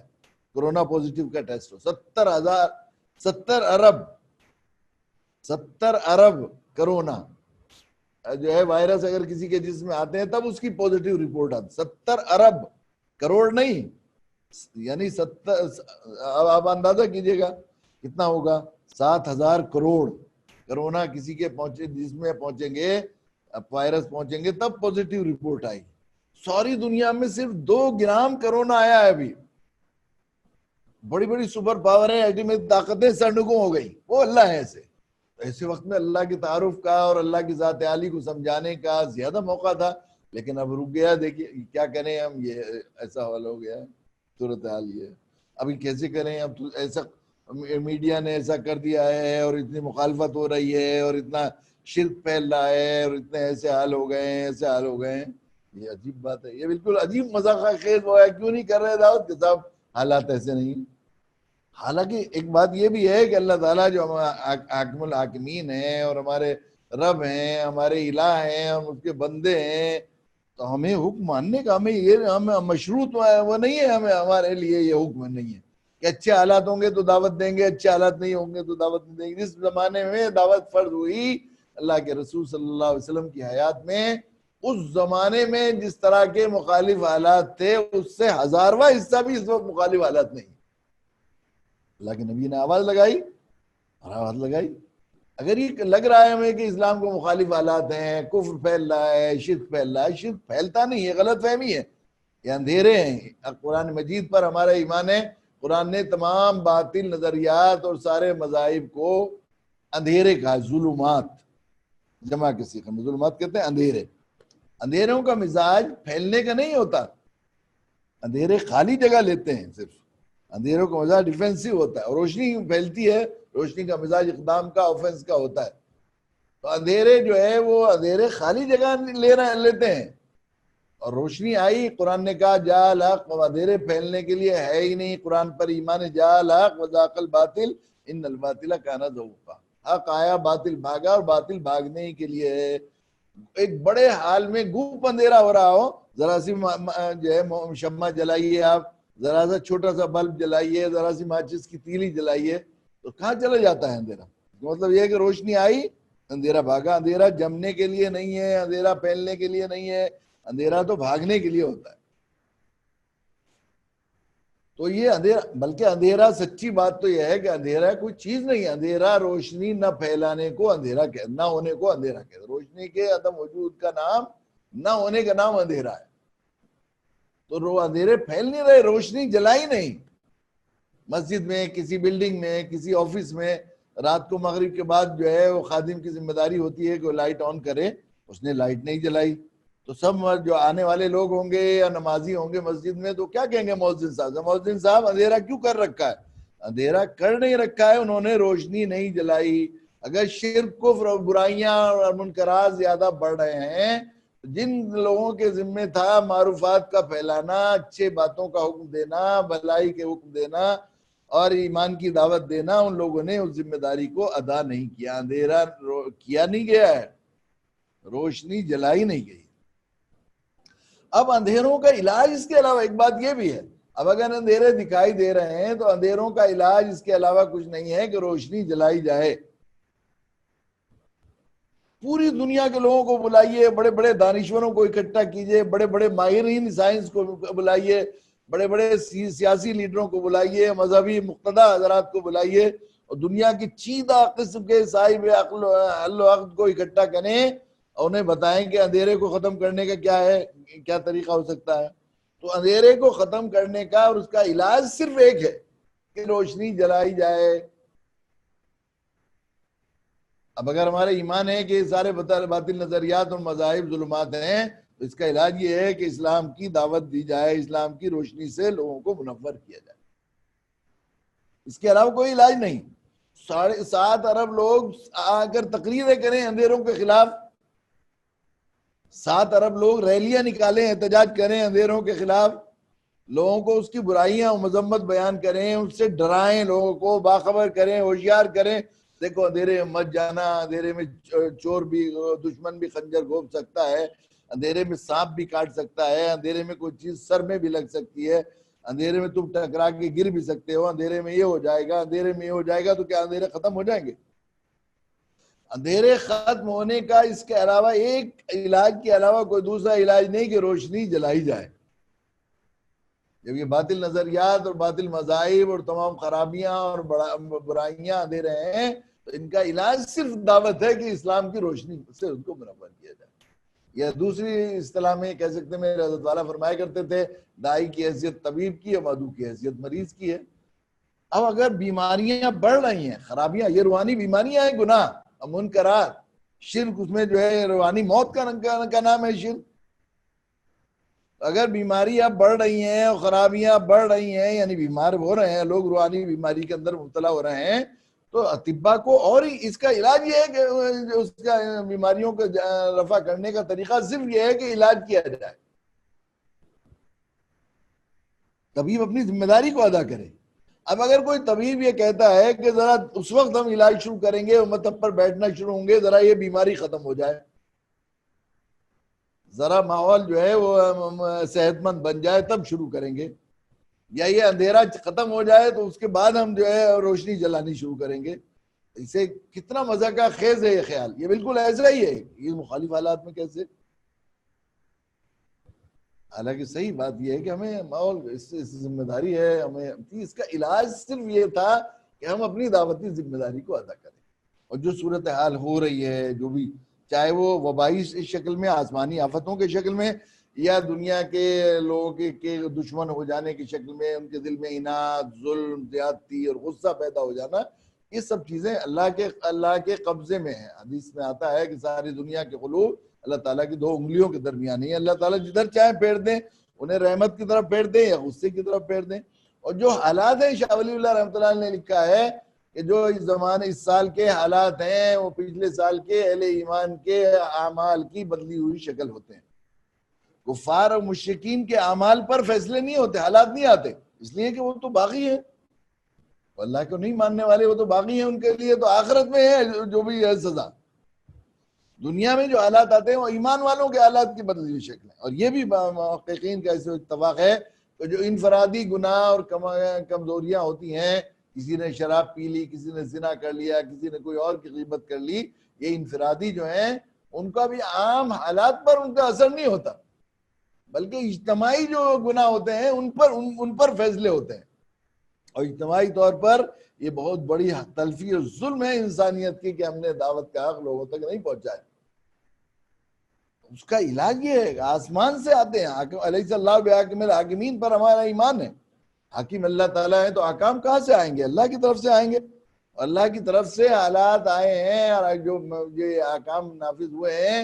کرونا پوزیٹیو کا ٹیسٹ ہو. 70 ارب کرونا جو ہے وائرس اگر کسی کے جسم میں آتے ہیں تب اس کی پوزیٹیو رپورٹ آتی. 70 ارب, کروڑ نہیں, یعنی 70, آپ اندازہ کیجئے گا کتنا ہوگا. 7,000 کروڑ کرونا کسی کے پہنچے جسم میں پہنچیں گے, وائرس پہنچیں گے تب پوزیٹیو رپورٹ آئی. ساری دنیا میں صرف 2 گرام کرونا آیا ہے ابھی. بڑی بڑی سپر پاوریں, ایٹمی طاقتیں سرنگوں ہو گئی. وہ اللہ ہے. ایسے وقت میں اللہ کے تعارف کا اور اللہ کی ذات عالی کو سمجھانے کا زیادہ موقع تھا, لیکن اب رک گیا. دیکھیے کیا کریں ہم, یہ ایسا حال ہو گیا ہے, صورتحال یہ. ابھی کیسے کریں, اب تو ایسا میڈیا نے ایسا کر دیا ہے اور اتنی مخالفت ہو رہی ہے اور اتنا شرک پھیل رہا ہے اور اتنے ایسے حال ہو گئے ہیں, ایسے حال ہو گئے ہیں. یہ عجیب بات ہے, یہ بالکل عجیب مذاق خیز ہوا ہے. کیوں نہیں کر رہے دعوت کے صاحب, حالات ایسے نہیں. حالانکہ ایک بات یہ بھی ہے کہ اللہ تعالیٰ جو حاکم الحاکمین ہیں اور ہمارے رب ہیں, ہمارے الہ ہیں, ہم اس کے بندے ہیں, تو ہمیں حکم ماننے کا, ہمیں مشروط وہ نہیں ہے, ہمارے لیے یہ حکم نہیں ہے کہ اچھے حالات ہوں گے تو دعوت دیں گے, اچھے حالات نہیں ہوں گے تو دعوت نہیں دیں گے. جس زمانے میں دعوت فرض ہوئی اللہ کے رسول صلی اللہ علیہ وسلم کی حیات میں, اس زمانے میں جس طرح کے مخالف حالات تھے اس سے 1000واں حصہ بھی اس وقت مخالف حالات نہیں. اللہ کے نبی نے آواز لگائی اور آواز لگائی. اگر یہ لگ رہا ہے ہمیں کہ اسلام کو مخالف حالات ہیں, کفر پھیل رہا ہے, شرک پھیل رہا ہے, شرک پھیلتا نہیں ہے, غلط فہمی ہے, یہ اندھیرے ہیں. قرآن مجید پر ہمارا ایمان ہے. قرآن نے تمام باطل نظریات اور سارے مذاہب کو اندھیرے کہا, ظلمات جمع کسی کا, ظلمات کہتے ہیں اندھیرے. اندھیروں کا مزاج پھیلنے کا نہیں ہوتا, اندھیرے خالی جگہ لیتے ہیں. صرف اندھیروں کا مزاج ڈیفینسو ہوتا ہے, اور روشنی پھیلتی ہے, روشنی کا مزاج اقدام کا, آفنس کا ہوتا ہے. تو اندھیرے جو ہے وہ اندھیرے خالی جگہ لیتے ہیں, اور روشنی آئی. قرآن نے کہا جا الحق, اندھیرے پھیلنے کے لیے ہے ہی نہیں. قرآن پر ایمان, جا الحق وذاق الباطل ان الباطل کان زہوقا. حق آیا, باطل بھاگا, اور باطل بھاگنے کے لیے ہے. ایک بڑے حال میں گوپ اندھیرا ہو رہا ہو, ذرا سی جو ہے شمع جلائیے, آپ ذرا سا چھوٹا سا بلب جلائیے, ذرا سی ماچس کی تیلی جلائیے, تو کہاں چلا جاتا ہے اندھیرا. مطلب یہ ہے کہ روشنی آئی, اندھیرا بھاگا. اندھیرا جمنے کے لیے نہیں ہے, اندھیرا پھیلنے کے لیے نہیں ہے, اندھیرا تو بھاگنے کے لیے ہوتا ہے. تو یہ اندھیرا, بلکہ اندھیرا سچی بات تو یہ ہے کہ اندھیرا کوئی چیز نہیں ہے. اندھیرا روشنی نہ پھیلانے کو اندھیرا نہ ہونے کو اندھیرا کہتے ہیں. روشنی کے عدم وجود کا نام, نہ ہونے کا نام اندھیرا ہے. تو اندھیرے پھیل نہیں رہے, روشنی جلائی نہیں. مسجد میں, کسی بلڈنگ میں, کسی آفس میں رات کو مغرب کے بعد جو ہے وہ خادم کی ذمہ داری ہوتی ہے کہ وہ لائٹ آن کرے, اس نے لائٹ نہیں جلائی, تو سب جو آنے والے لوگ ہوں گے یا نمازی ہوں گے مسجد میں تو کیا کہیں گے مؤذن صاحب, مؤذن صاحب اندھیرا کیوں کر رکھا ہے. اندھیرا کر نہیں رکھا ہے, انہوں نے روشنی نہیں جلائی. اگر شرک, کفر اور برائیاں اور منکرات زیادہ بڑھ رہے ہیں, جن لوگوں کے ذمہ تھا معروفات کا پھیلانا, اچھے باتوں کا حکم دینا, بھلائی کے حکم دینا اور ایمان کی دعوت دینا, ان لوگوں نے اس ذمہ داری کو ادا نہیں کیا. اندھیرا کیا نہیں گیا ہے, روشنی جلائی نہیں گئی. اب اندھیروں کا علاج اس کے علاوہ ایک بات یہ بھی ہے, اب اگر اندھیرے دکھائی دے رہے ہیں تو اندھیروں کا علاج اس کے علاوہ کچھ نہیں ہے کہ روشنی جلائی جائے. پوری دنیا کے لوگوں کو بلائیے, بڑے بڑے دانشوروں کو اکٹھا کیجئے, بڑے بڑے ماہرین سائنس کو بلائیے, بڑے بڑے سیاسی لیڈروں کو بلائیے, مذہبی مقتدی حضرات کو بلائیے, اور دنیا کی چیدہ قسم کے صاحب عقل و عقد کو اکٹھا کریں اور انہیں بتائیں کہ اندھیرے کو ختم کرنے کا کیا ہے، کیا طریقہ ہو سکتا ہے. تو اندھیرے کو ختم کرنے کا اور اس کا علاج صرف ایک ہے کہ روشنی جلائی جائے. اب اگر ہمارے ایمان ہے کہ یہ سارے باطل نظریات اور مذاہب ظلمات ہیں، تو اس کا علاج یہ ہے کہ اسلام کی دعوت دی جائے، اسلام کی روشنی سے لوگوں کو منور کیا جائے. اس کے علاوہ کوئی علاج نہیں. 7.5 ارب لوگ آ کر تقریریں کریں اندھیروں کے خلاف، 7 ارب لوگ ریلیاں نکالیں، احتجاج کریں اندھیروں کے خلاف، لوگوں کو اس کی برائیاں و مذمت بیان کریں، اس سے ڈرائیں، لوگوں کو باخبر کریں، ہوشیار کریں. دیکھو اندھیرے میں مت جانا، اندھیرے میں چور بھی، دشمن بھی خنجر گھونپ سکتا ہے، اندھیرے میں سانپ بھی کاٹ سکتا ہے، اندھیرے میں کوئی چیز سر میں بھی لگ سکتی ہے، اندھیرے میں تم ٹکرا کے گر بھی سکتے ہو، اندھیرے میں یہ ہو جائے گا، اندھیرے میں یہ ہو جائے گا. تو کیا اندھیرے ختم ہو جائیں گے؟ اندھیرے ختم ہونے کا اس کے علاوہ، ایک علاج کے علاوہ کوئی دوسرا علاج نہیں کہ روشنی جلائی جائے. جب یہ باطل نظریات اور باطل مذاہب اور تمام خرابیاں اور برائیاں اندھیرے ہیں، تو ان کا علاج صرف دعوت ہے کہ اسلام کی روشنی سے ان کو منور کیا جائے. یا دوسری اصطلاح میں کہہ سکتے ہیں، میرے حضرت والا فرمایا کرتے تھے، دائی کی حیثیت طبیب کی ہے، مدعو کی حیثیت مریض کی ہے. اب اگر بیماریاں بڑھ رہی ہیں، خرابیاں، یہ روحانی بیماریاں ہیں، گناہ، منکرات، شرک، اس میں جو ہے روحانی موت کا نام ہے شرک. اگر بیماریاں بڑھ رہی ہیں اور خرابیاں بڑھ رہی ہیں، یعنی بیمار ہو رہے ہیں لوگ، روحانی بیماری کے اندر مبتلا ہو رہے ہیں، تو اطباء کو اور اس کا علاج یہ ہے کہ اس کا بیماریوں کو رفع کرنے کا طریقہ صرف یہ ہے کہ علاج کیا جائے. طبیب اپنی ذمہ داری کو ادا کرے. اب اگر کوئی طبیب یہ کہتا ہے کہ ذرا اس وقت ہم علاج شروع کریں گے، مطب پر بیٹھنا شروع ہوں گے، ذرا یہ بیماری ختم ہو جائے، ذرا ماحول جو ہے وہ صحت مند بن جائے، تب شروع کریں گے، یا یہ اندھیرا ختم ہو جائے تو اس کے بعد ہم جو ہے روشنی جلانی شروع کریں گے. اسے کتنا مزہ کا خیز ہے یہ خیال. یہ بالکل ایسا ہی ہے، یہ مخالف حالات میں کیسے. حالانکہ صحیح بات یہ ہے کہ ہمیں ماحول اس ذمہ داری ہے، ہمیں اس کا علاج صرف یہ تھا کہ ہم اپنی دعوتی ذمہ داری کو ادا کریں. اور جو صورتحال ہو رہی ہے، جو بھی، چاہے وہ وبائی شکل میں، آسمانی آفتوں کے شکل میں، یا دنیا کے لوگوں کے دشمن ہو جانے کی شکل میں، ان کے دل میں اناد، ظلم، زیادتی اور غصہ پیدا ہو جانا، یہ سب چیزیں اللہ کے قبضے میں ہیں. حدیث میں آتا ہے کہ ساری دنیا کے قلوب اللہ تعالیٰ کی 2 انگلیوں کے درمیان ہی. اللہ تعالیٰ جدھر چاہیں پھیر دیں، انہیں رحمت کی طرف پھیر دیں یا غصے کی طرف پھیر دیں. اور جو حالات ہیں، شاہ ولی اللہ رحمۃ اللہ نے لکھا ہے کہ جو اس سال کے حالات ہیں وہ پچھلے سال کے اہل ایمان کے اعمال کی بدلی ہوئی شکل ہوتے ہیں. کفار اور مشرکین کے اعمال پر فیصلے نہیں ہوتے، حالات نہیں آتے، اس لیے کہ وہ تو باغی ہیں، اللہ کو نہیں ماننے والے وہ تو باغی ہیں، ان کے لیے تو آخرت میں ہے جو بھی ہے سزا. دنیا میں جو حالات آتے ہیں وہ ایمان والوں کے حالات کی بدلی ہوئی شکل ہے. اور یہ بھی محققین کا اس اتفاق ہے کہ جو انفرادی گناہ اور کمزوریاں ہوتی ہیں، کسی نے شراب پی لی، کسی نے زنا کر لیا، کسی نے کوئی اور کی غیبت کر لی، یہ انفرادی جو ہیں ان کا بھی عام حالات پر ان کا اثر نہیں ہوتا، بلکہ اجتماعی جو گناہ ہوتے ہیں ان پر فیصلے ہوتے ہیں. اور اجتماعی طور پر یہ بہت بڑی تلفی اور ظلم ہے انسانیت کی کہ ہم نے دعوت کا حق لوگوں تک نہیں پہنچایا. اس کا علاج یہ ہے کہ آسمان سے آتے ہیں حاکم، علیہ اللہ بحاکم الحاکمین پر ہمارا ایمان ہے. حاکم اللہ تعالیٰ ہے تو احکام کہاں سے آئیں گے؟ اللہ کی طرف سے آئیں گے. اللہ کی طرف سے حالات آئے ہیں، اور جو یہ احکام نافذ ہوئے ہیں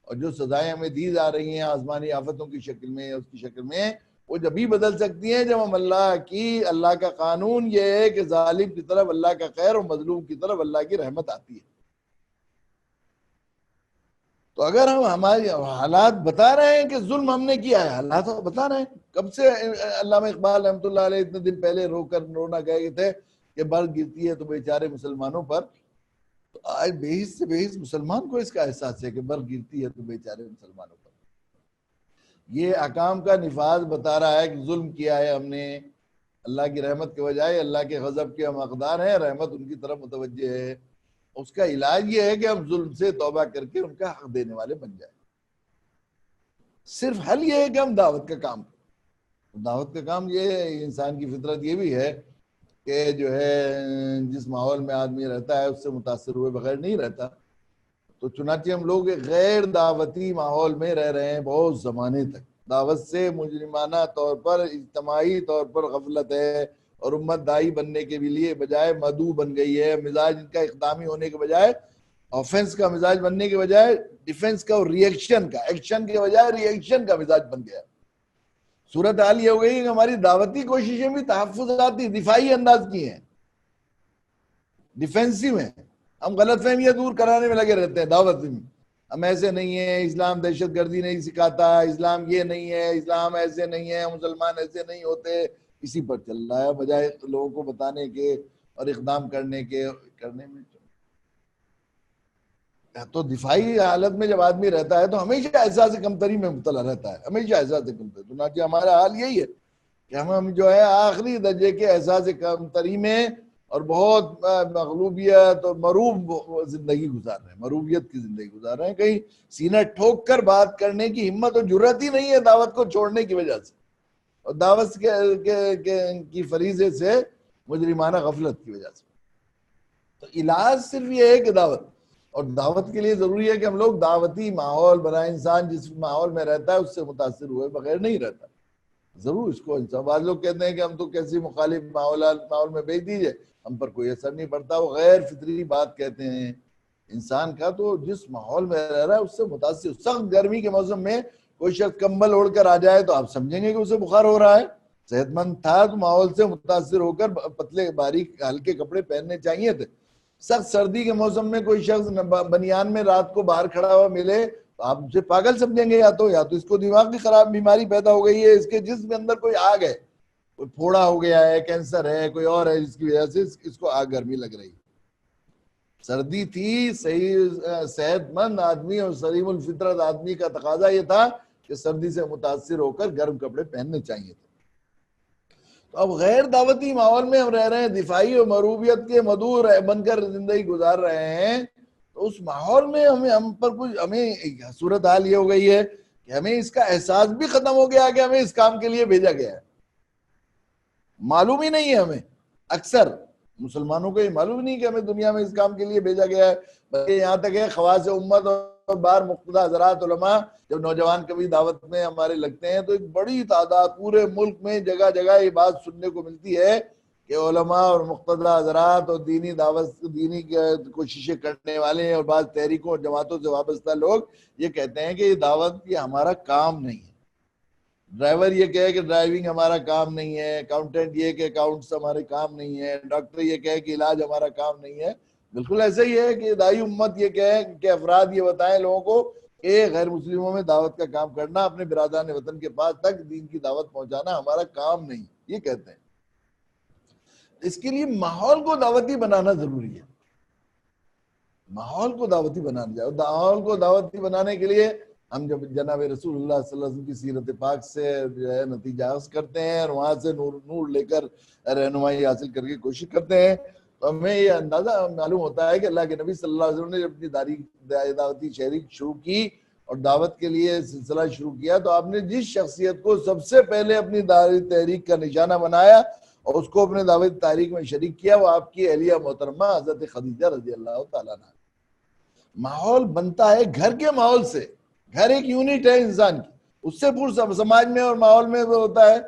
اور جو سزائیں ہمیں دی جا رہی ہیں آسمانی آفتوں کی شکل میں، اس کی شکل میں، وہ جب بھی بدل سکتی ہیں جب ہم اللہ کا قانون یہ ہے کہ ظالم کی طرف اللہ کا خیر اور مظلوم کی طرف اللہ کی رحمت آتی ہے. تو اگر ہم ہماری حالات بتا رہے ہیں کہ ظلم ہم نے کیا ہے، حالات بتا رہے ہیں. کب سے علامہ اقبال رحمۃ اللہ علیہ اتنے دن پہلے رونا گئے تھے کہ برف گرتی ہے تو بیچارے مسلمانوں پر. تو آج بےحس سے بےحس مسلمان کو اس کا احساس ہے کہ برف گرتی ہے تو بیچارے مسلمانوں پر. یہ احکام کا نفاذ بتا رہا ہے کہ ظلم کیا ہے ہم نے، اللہ کی رحمت کے بجائے اللہ کے غضب کے ہم حقدار ہیں، رحمت ان کی طرف متوجہ ہے. اس کا علاج یہ ہے کہ ہم ظلم سے توبہ کر کے ان کا حق دینے والے بن جائیں. صرف حل یہ ہے کہ ہم دعوت کا کام کریں. دعوت کا کام یہ ہے، انسان کی فطرت یہ بھی ہے کہ جو ہے جس ماحول میں آدمی رہتا ہے اس سے متاثر ہوئے بغیر نہیں رہتا. تو چنانچہ ہم لوگ ایک غیر دعوتی ماحول میں رہ رہے ہیں بہت زمانے تک. دعوت سے مجرمانہ طور پر اجتماعی طور پر غفلت ہے, اور امت دائی بننے کے لیے بجائے مدعو بن گئی ہے. مزاج ان کا اقدامی ہونے کے بجائے, آفینس کا مزاج بننے کے بجائے ڈیفینس کا اور ریئیکشن کا, ایکشن کے بجائے ریئیکشن کا مزاج بن گیا. صورتحال یہ ہو گئی کہ ہماری دعوتی کوششیں بھی تحفظاتی دفاعی انداز کی ہیں, ڈیفینسو ہیں. ہم غلط فہمیاں دور کرانے میں لگے رہتے ہیں دعوت میں. ہم ایسے نہیں ہیں, اسلام دہشت گردی نہیں سکھاتا, اسلام یہ نہیں ہے, اسلام ایسے نہیں ہے, مسلمان ایسے نہیں ہوتے. اسی پر چل رہا ہے بجائے لوگوں کو بتانے کے اور اقدام کرنے کرنے میں. تو دفاعی حالت میں جب آدمی رہتا ہے تو ہمیشہ احساس کمتری میں مبتلا رہتا ہے, ہمیشہ احساس کمتری. چنانچہ ہمارا حال یہی ہے کہ ہم جو ہے آخری درجے کے احساس کمتری میں اور بہت مغلوبیت اور مروب زندگی گزار رہے ہیں, مروبیت کی زندگی گزار رہے ہیں. کہیں سینہ ٹھوک کر بات کرنے کی ہمت اور جرات ہی نہیں ہے دعوت کو چھوڑنے کی وجہ سے, اور دعوت کی فریضے سے مجرمانہ غفلت کی وجہ سے. تو علاج صرف یہ ہے کہ دعوت, اور دعوت کے لیے ضروری ہے کہ ہم لوگ دعوتی ماحول بنائیں. انسان جس ماحول میں رہتا ہے اس سے متاثر ہوئے بغیر نہیں رہتا. ضرور اس کو انسان, بعض لوگ کہتے ہیں کہ ہم تو کیسی مخالف ماحول میں بھیج دیجئے, ہم پر کوئی اثر نہیں پڑتا. وہ غیر فطری بات کہتے ہیں. انسان کا تو جس ماحول میں رہ رہا ہے اس سے متاثر. سخت گرمی کے موسم میں کوئی شخص کمبل اوڑھ کر آ جائے تو آپ سمجھیں گے کہ اسے بخار ہو رہا ہے. صحت مند تھا تو ماحول سے متاثر ہو کر پتلے باریک ہلکے کپڑے پہننے چاہیے تھے. سخت سردی کے موسم میں کوئی شخص بنیان میں رات کو باہر کھڑا ہوا ملے تو آپ اسے پاگل سمجھیں گے. یا تو اس کو دماغ کی خراب بیماری پیدا ہو گئی ہے, اس کے جسم میں اندر کوئی آگ ہے, کوئی پھوڑا ہو گیا ہے, کینسر ہے, کوئی اور ہے جس کی وجہ سے اس کو آگ گرمی لگ رہی. سردی تھی, صحیح صحت مند آدمی اور سلیم الفطرت آدمی کا تقاضا یہ تھا کہ سردی سے متاثر ہو کر گرم کپڑے پہننے چاہیے تھے. تو اب غیر دعوتی ماحول میں ہم رہ رہے ہیں, دفاعی اور مروبیت کے مدعو بن کر زندگی گزار رہے ہیں. تو اس ماحول میں ہم پر کچھ, ہمیں صورتحال یہ ہو گئی ہے کہ ہمیں اس کا احساس بھی ختم ہو گیا کہ ہمیں اس کام کے لیے بھیجا گیا ہے. معلوم ہی نہیں ہے ہمیں, اکثر مسلمانوں کو یہ معلوم نہیں کہ ہمیں دنیا میں اس کام کے لیے بھیجا گیا ہے. بلکہ یہاں تک ہے خواص امت اور بار مقتدی حضرات علماء جب نوجوان کبھی دعوت میں ہمارے لگتے ہیں تو ایک بڑی تعداد پورے ملک میں جگہ جگہ یہ بات سننے کو ملتی ہے کہ علماء اور مقتدی حضرات اور دینی دعوت دینی کوششیں کرنے والے اور بعض تحریکوں اور جماعتوں سے وابستہ لوگ یہ کہتے ہیں کہ یہ دعوت یہ ہمارا کام نہیں ہے. ڈرائیور یہ کہے کہ ڈرائیونگ ہمارا کام نہیں ہے, اکاؤنٹنٹ یہ کہ اکاؤنٹس ہمارے کام نہیں ہے, ڈاکٹر یہ کہے کہ علاج ہمارا کام نہیں ہے. بالکل ایسا ہی ہے کہ دائی امت یہ کہے کہ افراد یہ بتائیں لوگوں کو کہ غیر مسلموں میں دعوت کا کام کرنا, اپنے برادران وطن کے پاس تک دین کی دعوت پہنچانا ہمارا کام نہیں, یہ کہتے ہیں. اس کے لیے ماحول کو دعوتی بنانا ضروری ہے. ماحول کو دعوتی بنانا جائے, ماحول کو دعوتی بنانے کے لیے ہم جب جناب رسول اللہ صلی اللہ علیہ وسلم کی سیرت پاک سے جو ہے نتیجہ حاصل کرتے ہیں اور وہاں سے نور لے کر رہنمائی حاصل کر کے کوشش کرتے ہیں تو ہمیں یہ اندازہ معلوم ہوتا ہے کہ اللہ کے نبی صلی اللہ علیہ وسلم نے جب اپنی دعوتی شہری شروع کی اور دعوت کے لیے سلسلہ شروع کیا تو آپ نے جس شخصیت کو سب سے پہلے اپنی دعوتی تحریک کا نشانہ بنایا اور اس کو اپنے دعوتی تحریک میں شریک کیا وہ آپ کی اہلیہ محترمہ حضرت خدیجہ رضی اللہ تعالیٰ عنہا. ماحول بنتا ہے گھر کے ماحول سے. گھر ایک یونٹ ہے انسان کی, اس سے پورا سماج میں اور ماحول میں ہوتا ہے.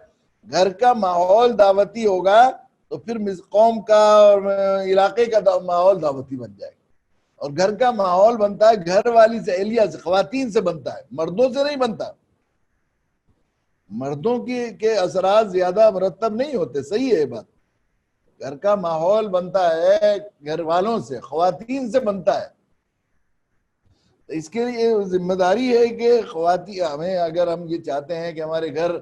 گھر کا ماحول دعوتی ہوگا تو پھر قوم کا اور علاقے کا ماحول دعوتی بن جائے گا. اور گھر کا ماحول بنتا ہے گھر والی سے, اہلیہ سے, خواتین سے بنتا ہے, مردوں سے نہیں بنتا. مردوں کے اثرات زیادہ مرتب نہیں ہوتے, صحیح ہے بات. گھر کا ماحول بنتا ہے گھر والوں سے, خواتین سے بنتا ہے. اس کے لیے ذمہ داری ہے کہ خواتین ہمیں, اگر ہم یہ چاہتے ہیں کہ ہمارے گھر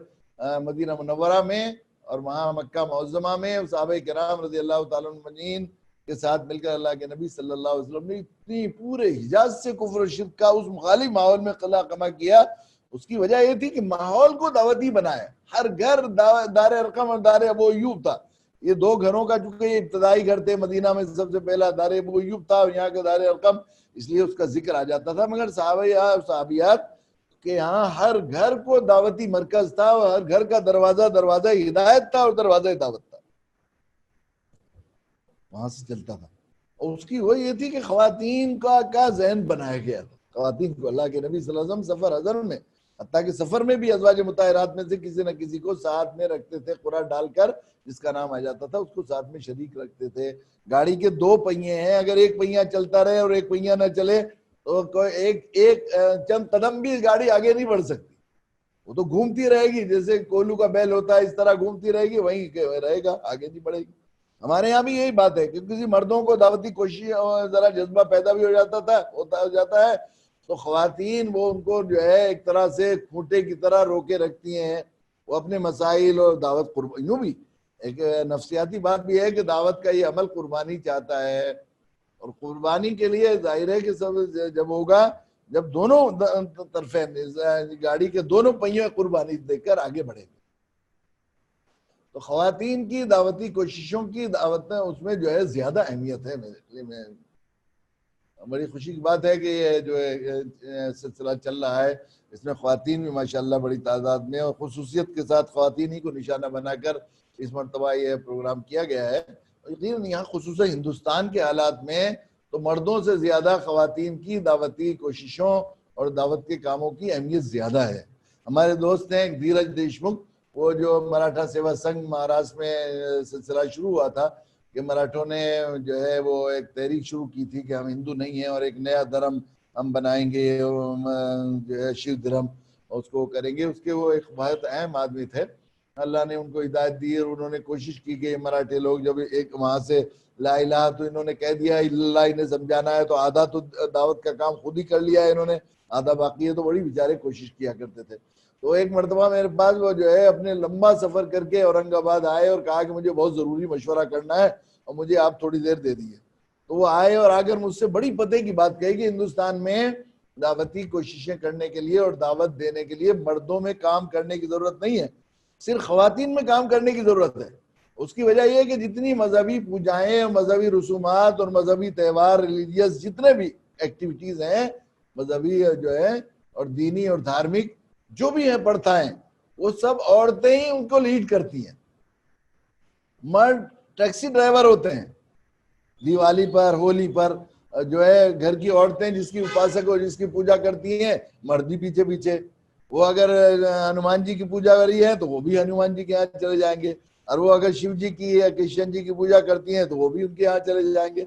مدینہ منورہ میں اور وہاں مکہ معظمہ میں صحابہ کرام رضی اللہ تعالیٰ عنہ کے ساتھ مل کر اللہ کے نبی صلی اللہ علیہ وسلم نے اتنی پورے حجاز سے کفر و شرک کا اس مخالف ماحول میں قلع کما کیا, اس کی وجہ یہ تھی کہ ماحول کو دعوتی بنایا. ہر گھر دار ارقم اور دار ابو ایوب تھا. یہ دو گھروں کا چونکہ یہ ابتدائی گھر تھے, مدینہ میں سب سے پہلا دار ابو ایوب تھا اور یہاں کا دار ارقم, اس لیے اس کا ذکر آ جاتا تھا. مگر صحابیات کہ یہاں ہر گھر کو دعوتی مرکز تھا اور ہر گھر کا دروازہ ہدایت تھا اور دروازہ دعوت تھا. وہاں سے چلتا تھا. اور اس کی وہ یہ تھی کہ خواتین کا ذہن بنایا گیا تھا. خواتین کو اللہ کے نبی صلی اللہ علیہ وسلم سفر حضر میں، حتیٰ کہ سفر میں بھی ازواج مطہرات میں سے کسی نہ کسی کو ساتھ میں رکھتے تھے، قرآن ڈال کر جس کا نام آ جاتا تھا اس کو ساتھ میں شریک رکھتے تھے. گاڑی کے 2 پہیے ہیں، اگر ایک پہیہ چلتا رہے اور ایک پہیہ نہ چلے تو ایک چند قدم بھی گاڑی آگے نہیں بڑھ سکتی. وہ تو گھومتی رہے گی، جیسے کولو کا بیل ہوتا ہے اس طرح گھومتی رہے گی، وہیں رہے گا، آگے نہیں بڑھے گی. ہمارے یہاں بھی یہی بات ہے کہ کسی مردوں کو دعوتی کوشش اور ذرا جذبہ پیدا بھی ہو جاتا ہے تو خواتین وہ ان کو جو ہے ایک طرح سے کھوٹے کی طرح روکے رکھتی ہیں. وہ اپنے مسائل اور دعوت یوں بھی ایک نفسیاتی بات بھی ہے کہ دعوت کا یہ عمل قربانی چاہتا ہے، اور قربانی کے لیے ظاہر ہے کہ سب جب ہوگا جب دونوں طرفین گاڑی کے دونوں پہیوں قربانی دے کر آگے بڑھے گے. تو خواتین کی دعوتی کوششوں کی دعوت اس میں جو ہے زیادہ اہمیت ہے. میرے لیے بڑی خوشی کی بات ہے کہ یہ جو سلسلہ چل رہا ہے اس میں خواتین بھی ماشاءاللہ بڑی تعداد میں اور خصوصیت کے ساتھ خواتین ہی کو نشانہ بنا کر اس مرتبہ یہ پروگرام کیا گیا ہے. یہاں خصوصاً ہندوستان کے حالات میں تو مردوں سے زیادہ خواتین کی دعوتی کوششوں اور دعوت کے کاموں کی اہمیت زیادہ ہے. ہمارے دوست ہیں دھیرج دیشمکھ، وہ جو مراٹھا سیوا سنگھ مہاراشٹر میں سلسلہ شروع ہوا تھا کہ مراٹھوں نے جو ہے وہ ایک تحریک شروع کی تھی کہ ہم ہندو نہیں ہیں اور ایک نیا دھرم ہم بنائیں گے جو ہے شیو دھرم، اس کو کریں گے. اس کے وہ ایک بہت اہم آدمی تھے، اللہ نے ان کو ہدایت دی اور انہوں نے کوشش کی کہ مراٹھے لوگ جب ایک وہاں سے لا الہ تو انہوں نے کہہ دیا اللہ انہیں سمجھانا ہے، تو آدھا تو دعوت کا کام خود ہی کر لیا ہے انہوں نے، آدھا باقی ہے. تو بڑی بیچارے کوشش کیا کرتے تھے. تو ایک مرتبہ میرے پاس وہ جو ہے اپنے لمبا سفر کر کے اورنگ آباد آئے اور کہا کہ مجھے بہت ضروری مشورہ کرنا ہے اور مجھے آپ تھوڑی دیر دے دیجیے. تو وہ آئے اور آ کر مجھ سے بڑی پتے کی بات کہی کہ ہندوستان میں دعوتی کوششیں کرنے کے لیے اور دعوت دینے کے لیے مردوں میں کام کرنے کی ضرورت نہیں ہے، صرف خواتین میں کام کرنے کی ضرورت ہے. اس کی وجہ یہ ہے کہ جتنی مذہبی پوجائیں اور مذہبی رسومات اور مذہبی تہوار ریلیجیس جتنے بھی ایکٹیویٹیز ہیں مذہبی جو ہے اور دینی اور دھارمک جو بھی ہیں پڑھتائیں، وہ سب عورتیں ہی ان کو لیڈ کرتی ہیں. مرد ٹیکسی ڈرائیور ہوتے ہیں، دیوالی پر ہولی پر جو ہے گھر کی عورتیں جس کی اپاسک اور جس کی پوجا کرتی ہیں مرد بھی پیچھے پیچھے. وہ اگر ہنومان جی کی پوجا کری ہے تو وہ بھی ہنومان جی کے یہاں چلے جائیں گے، اور وہ اگر شیو جی کی یا کرشن جی کی پوجا کرتی ہیں تو وہ بھی ان کے یہاں چلے جائیں گے.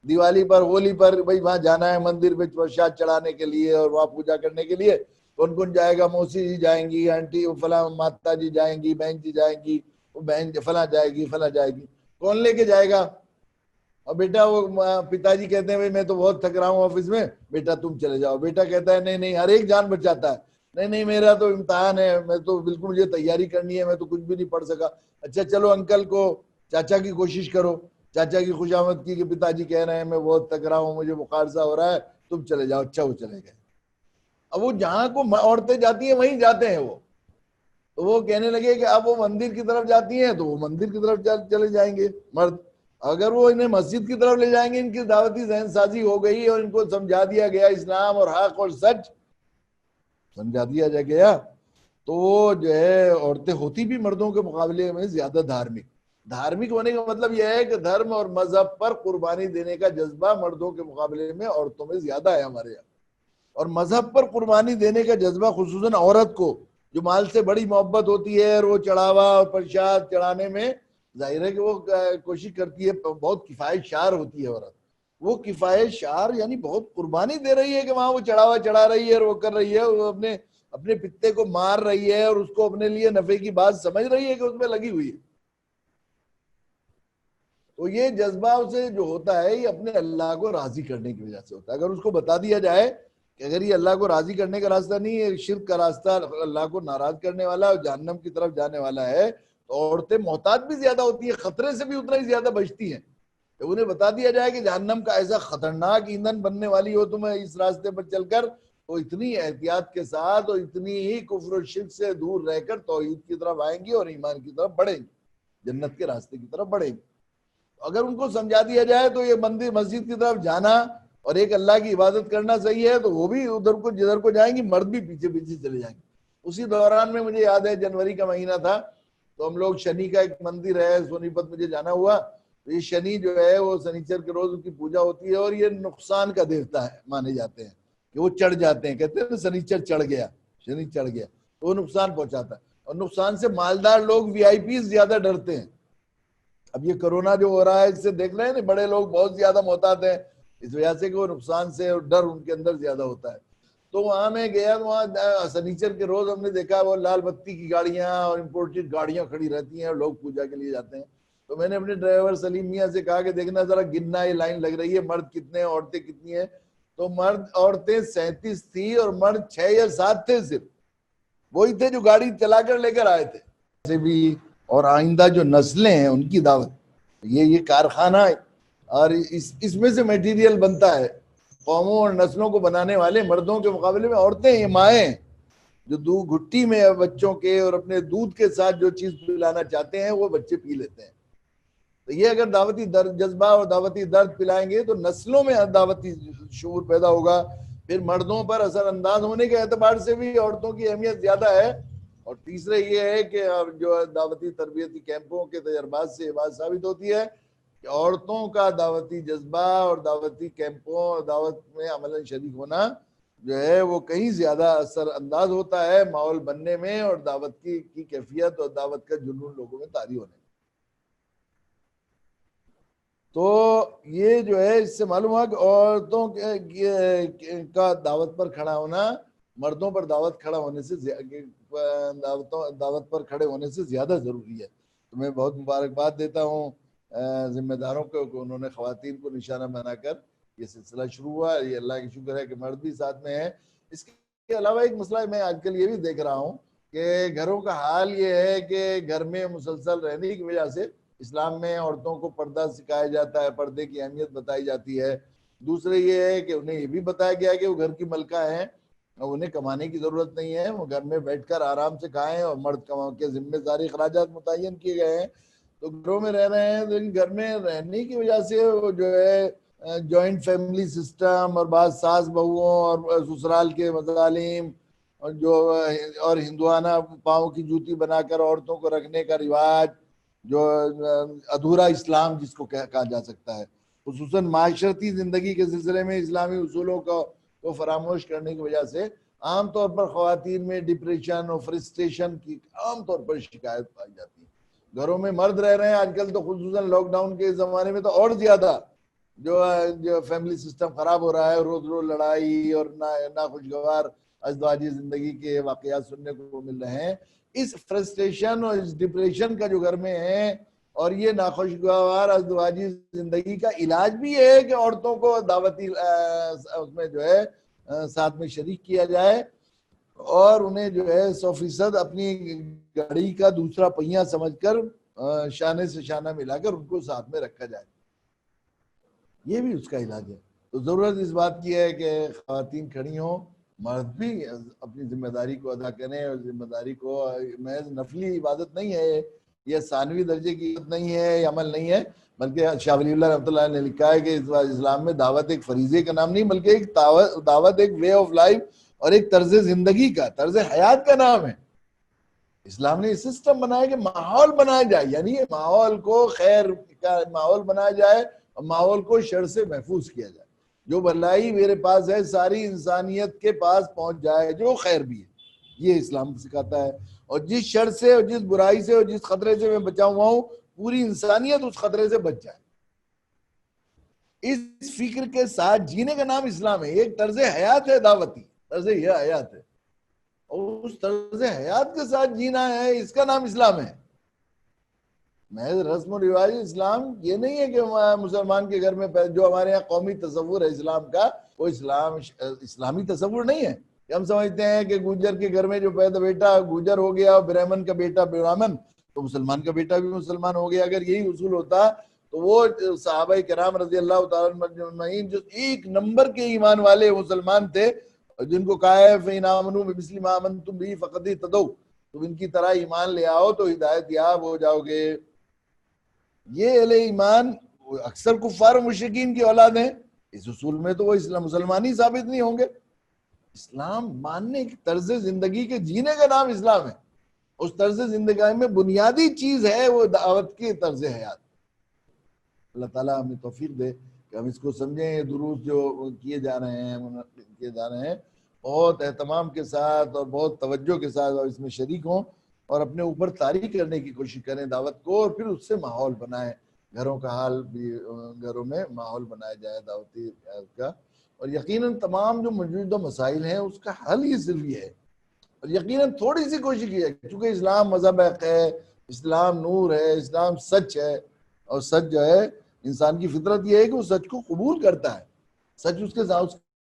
دیوالی پر ہولی پر بھائی وہاں جانا ہے مندر میں پرساد چڑھانے کے لیے اور وہاں پوجا کرنے کے لیے، کون کون جائے گا؟ موسی جی جائیں گی، آنٹی فلاں ماتا جی جائیں گی، بہن جی جائیں گی، وہ بہن فلاں جائے گی، فلاں جائے گی. کون لے کے جائے گا؟ اور بیٹا وہ پتا جی کہتے ہیں بھائی میں تو بہت تھک رہا ہوں آفس میں، بیٹا تم چلے جاؤ. بیٹا کہتا ہے نہیں نہیں، ہر ایک جان بچاتا ہے، نہیں نہیں میرا تو امتحان ہے، میں تو بالکل مجھے تیاری کرنی ہے، میں تو کچھ بھی نہیں پڑھ سکا. اچھا چلو انکل کو چاچا کی کوشش کرو، چاچا کی خوشامد کی کہ پتا جی کہہ رہے ہیں میں بہت تھک رہا ہوں، مجھے بخار سا ہو رہا ہے، تم چلے جاؤ. اچھا وہ چلے گئے. اب وہ جہاں کو عورتیں جاتی ہیں وہیں جاتے ہیں وہ. تو وہ کہنے لگے کہ اب وہ مندر کی طرف جاتی ہیں تو وہ مندر کی طرف چلے جائیں گے مرد. اگر وہ انہیں مسجد کی طرف لے جائیں گے، ان کی دعوتی ذہن سازی ہو گئی اور ان کو سمجھا دیا گیا اسلام اور حق اور سچ سمجھا دیا جا گیا، تو وہ جو ہے عورتیں ہوتی بھی مردوں کے مقابلے میں زیادہ دھارمک ہونے کا مطلب یہ ہے کہ دھرم اور مذہب پر قربانی دینے کا جذبہ مردوں کے مقابلے میں عورتوں میں زیادہ ہے ہمارے یہاں. اور مذہب پر قربانی دینے کا جذبہ خصوصاً عورت کو جو مال سے بڑی محبت ہوتی ہے اور وہ چڑھاوا اور پرساد چڑھانے میں ظاہر ہے کہ وہ کوشش کرتی ہے، بہت کفایت شار ہوتی ہے عورت. وہ کفایت شار یعنی بہت قربانی دے رہی ہے کہ وہاں وہ چڑھاوا چڑھا رہی ہے اور وہ کر رہی ہے، وہ اپنے پتے کو مار رہی ہے اور اس کو اپنے لیے نفع کی بات سمجھ رہی ہے کہ اس میں لگی ہوئی ہے. تو یہ جذبہ اسے جو ہوتا ہے یہ اپنے اللہ کو راضی کرنے کی وجہ سے ہوتا ہے. اگر اس کو بتا دیا جائے کہ اگر یہ اللہ کو راضی کرنے کا راستہ نہیں ہے، شرک کا راستہ اللہ کو ناراض کرنے والا اور جہنم کی طرف جانے والا ہے، تو عورتیں محتاط بھی زیادہ ہوتی ہیں، خطرے سے بھی اتنا ہی زیادہ بچتی ہیں. جب انہیں بتا دیا جائے کہ جہنم کا ایسا خطرناک ایندھن بننے والی ہو تمہیں اس راستے پر چل کر، تو اتنی احتیاط کے ساتھ اور اتنی ہی کفر و شرک سے دور رہ کر توحید کی طرف آئیں گی اور ایمان کی طرف بڑھیں گی، جنت کے راستے کی طرف بڑھیں گی. اگر ان کو سمجھا دیا جائے تو یہ مندر مسجد کی طرف جانا اور ایک اللہ کی عبادت کرنا صحیح ہے، تو وہ بھی ادھر کو جدھر کو جائیں گی، مرد بھی پیچھے پیچھے چلے جائیں گے. اسی دوران میں مجھے یاد ہے جنوری کا مہینہ تھا، تو ہم لوگ شنی کا ایک مندر ہے سونی پت، مجھے جانا ہوا. یہ شنی جو ہے وہ سنیچر کے روز ان کی پوجا ہوتی ہے، اور یہ نقصان کا دیوتا ہے مانے جاتے ہیں کہ وہ چڑھ جاتے ہیں، کہتے ہیں نا سنیچر چڑھ گیا، شنی چڑھ گیا تو وہ نقصان پہنچاتا ہے، اور نقصان سے مالدار لوگ وی آئی پیز زیادہ ڈرتے ہیں۔ اب یہ کرونا جو ہو رہا ہے اس سے دیکھ رہے ہیں نا، بڑے لوگ بہت زیادہ محتاط ہیں اس وجہ سے کہ وہ نقصان سے اور ڈر ان کے اندر زیادہ ہوتا ہے۔ تو وہاں میں گیا تو وہاں سنیچر کے روز ہم نے دیکھا وہ لال بتی کی گاڑیاں اور امپورٹڈ گاڑیاں کھڑی رہتی ہیں اور لوگ پوجا کے لیے جاتے ہیں۔ تو میں نے اپنے ڈرائیور سلیم میاں سے کہا کہ دیکھنا ذرا گننا، یہ لائن لگ رہی ہے، مرد کتنے ہیں عورتیں کتنی ہیں؟ تو مرد عورتیں 37 تھی اور مرد 6 یا 7 تھے، صرف وہی تھے جو گاڑی چلا کر لے کر آئے تھے۔ سے بھی اور آئندہ جو نسلیں ہیں ان کی دعوت، یہ کارخانہ ہے اور اس میں سے میٹیریل بنتا ہے۔ قوموں اور نسلوں کو بنانے والے مردوں کے مقابلے میں عورتیں یہ مائیں ہیں جو گھٹی میں بچوں کے اور اپنے دودھ کے ساتھ جو چیز پلانا چاہتے ہیں وہ بچے پی لیتے ہیں۔ تو یہ اگر دعوتی جذبہ اور دعوتی درد پلائیں گے تو نسلوں میں دعوتی شعور پیدا ہوگا۔ پھر مردوں پر اثر انداز ہونے کے اعتبار سے بھی عورتوں کی اہمیت زیادہ ہے۔ اور تیسرا یہ ہے کہ جو دعوتی تربیتی کیمپوں کے تجربات سے یہ بات ثابت ہوتی ہے کہ عورتوں کا دعوتی جذبہ اور دعوتی کیمپوں اور دعوت میں عملاً شریک ہونا جو ہے وہ کہیں زیادہ اثر انداز ہوتا ہے ماحول بننے میں اور دعوت کی کیفیت اور دعوت کا جنون لوگوں میں طاری ہونے میں۔ تو یہ جو ہے اس سے معلوم ہوا کہ عورتوں کا دعوت پر کھڑا ہونا مردوں پر دعوت پر کھڑے ہونے سے زیادہ ضروری ہے۔ تو میں بہت مبارکباد دیتا ہوں ذمہ داروں کو کہ انہوں نے خواتین کو نشانہ بنا کر یہ سلسلہ شروع ہوا۔ یہ اللہ کی شکر ہے کہ مرد بھی ساتھ میں ہیں۔ اس کے علاوہ ایک مسئلہ میں آج کل یہ بھی دیکھ رہا ہوں کہ گھروں کا حال یہ ہے کہ گھر میں مسلسل رہنے کی وجہ سے اسلام میں عورتوں کو پردہ سکھایا جاتا ہے، پردے کی اہمیت بتائی جاتی ہے۔ دوسرے یہ ہے کہ انہیں یہ بھی بتایا گیا ہے کہ وہ گھر کی ملکہ ہیں، انہیں کمانے کی ضرورت نہیں ہے، وہ گھر میں بیٹھ کر آرام سے کھائیں، اور مرد کے ذمہ داری اخراجات متعین کیے گئے ہیں۔ تو گھروں میں رہ رہے ہیں، لیکن گھر میں رہنے کی وجہ سے وہ جو ہے جوائنٹ فیملی سسٹم اور بعض ساس بہوؤں اور سسرال کے مظالم اور ہندوانہ پاؤں کی جوتی بنا کر عورتوں کو رکھنے کا رواج، جو ادھورا اسلام جس کو کہا جا سکتا ہے، خصوصاً معاشرتی زندگی کے سلسلے میں اسلامی اصولوں کو فراموش کرنے کی وجہ سے عام طور پر خواتین میں ڈپریشن اور فرسٹریشن کی عام طور پر شکایت پائی جاتی ہے۔ گھروں میں مرد رہ رہے ہیں آج کل، تو خصوصاً لاک ڈاؤن کے زمانے میں تو اور زیادہ جو فیملی سسٹم خراب ہو رہا ہے، روز روز لڑائی اور ناخوشگوار ازدواجی زندگی کے واقعات سننے کو مل رہے ہیں۔ اس فرسٹریشن اور اس ڈپریشن کا جو گھر میں ہے اور یہ ناخوشگوار ازدواجی زندگی کا علاج بھی ہے کہ عورتوں کو دعوتی اس میں جو ہے ساتھ میں شریک کیا جائے اور انہیں جو ہے 100% اپنی گاڑی کا دوسرا پہیہ سمجھ کر شانے سے شانہ ملا کر ان کو ساتھ میں رکھا جائے۔ یہ بھی اس کا علاج ہے۔ تو ضرورت اس بات کی ہے کہ خواتین کھڑی ہوں، مرد بھی اپنی ذمہ داری کو ادا کریں، اور ذمہ داری کو محض نفلی عبادت نہیں ہے، یہ ثانوی درجے کی عبادت نہیں ہے، یہ عمل نہیں ہے، بلکہ شاہ ولی اللہ رحمۃ اللہ نے لکھا ہے کہ اسلام میں دعوت ایک فریضے کا نام نہیں، بلکہ ایک دعوت ایک وے آف لائف اور ایک طرز زندگی کا، طرز حیات کا نام ہے۔ اسلام نے سسٹم بنایا کہ ماحول بنایا جائے، یعنی ماحول کو خیر کا ماحول بنایا جائے اور ماحول کو شر سے محفوظ کیا جائے۔ جو بھلائی میرے پاس ہے ساری انسانیت کے پاس پہنچ جائے، جو خیر بھی ہے، یہ اسلام سکھاتا ہے۔ اور جس شر سے اور جس برائی سے اور جس خطرے سے میں بچا ہوا ہوں، پوری انسانیت اس خطرے سے بچ جائے۔ اس فکر کے ساتھ جینے کا نام اسلام ہے۔ ایک طرز حیات ہے، دعوتی طرز یہ حیات ہے، اور اس طرز حیات کے ساتھ جینا ہے، اس کا نام اسلام ہے۔ محض رسم و رواج اسلام یہ نہیں ہے کہ مسلمان کے گھر میں جو ہمارے یہاں قومی تصور ہے اسلام کا، وہ اسلامی تصور نہیں ہے۔ کہ ہم سمجھتے ہیں کہ گوجر کے گھر میں جو پیدا بیٹا گوجر ہو گیا اور برہمن کا بیٹا برہمن، تو مسلمان کا بیٹا بھی مسلمان ہو گیا۔ اگر یہی اصول ہوتا تو وہ صحابہ کرام رضی اللہ تعالیٰ عنہم جو ایک نمبر کے ایمان والے مسلمان تھے، جن کو کہا ہے فَإِنْ آمَنُوا بِمِثْلِ مَا آمَنْتُمْ بِهِ فَقَدِ اهْتَدَوْا، تم ان کی طرح ایمان لے آؤ تو ہدایت یاب ہو جاؤ گے۔ یہ اہل ایمان اکثر کفار و مشرکین کی اولاد ہیں، اس اصول میں تو وہ مسلمانی ثابت نہیں ہوں گے۔ اسلام ماننے کی طرز زندگی کے جینے کا نام اسلام ہے۔ اس طرز زندگی میں بنیادی چیز ہے وہ دعوت کی طرز حیات۔ اللہ تعالیٰ ہمیں توفیق دے کہ ہم اس کو سمجھیں. یہ دروس جو کیے جا رہے ہیں کیے جا رہے ہیں بہت اہتمام کے ساتھ اور بہت توجہ کے ساتھ اور اس میں شریک ہوں اور اپنے اوپر طاری کرنے کی کوشش کریں دعوت کو, اور پھر اس سے ماحول بنائیں. گھروں کا حال بھی, گھروں میں ماحول بنایا جائے دعوتی کا. اور یقیناً تمام جو موجودہ مسائل ہیں اس کا حل یہ صرف یہ ہے, اور یقیناً تھوڑی سی کوشش کی ہے, کیونکہ اسلام مذہب حق ہے, اسلام نور ہے, اسلام سچ ہے, اور سچ جو ہے انسان کی فطرت یہ ہے کہ وہ سچ کو قبول کرتا ہے. سچ اس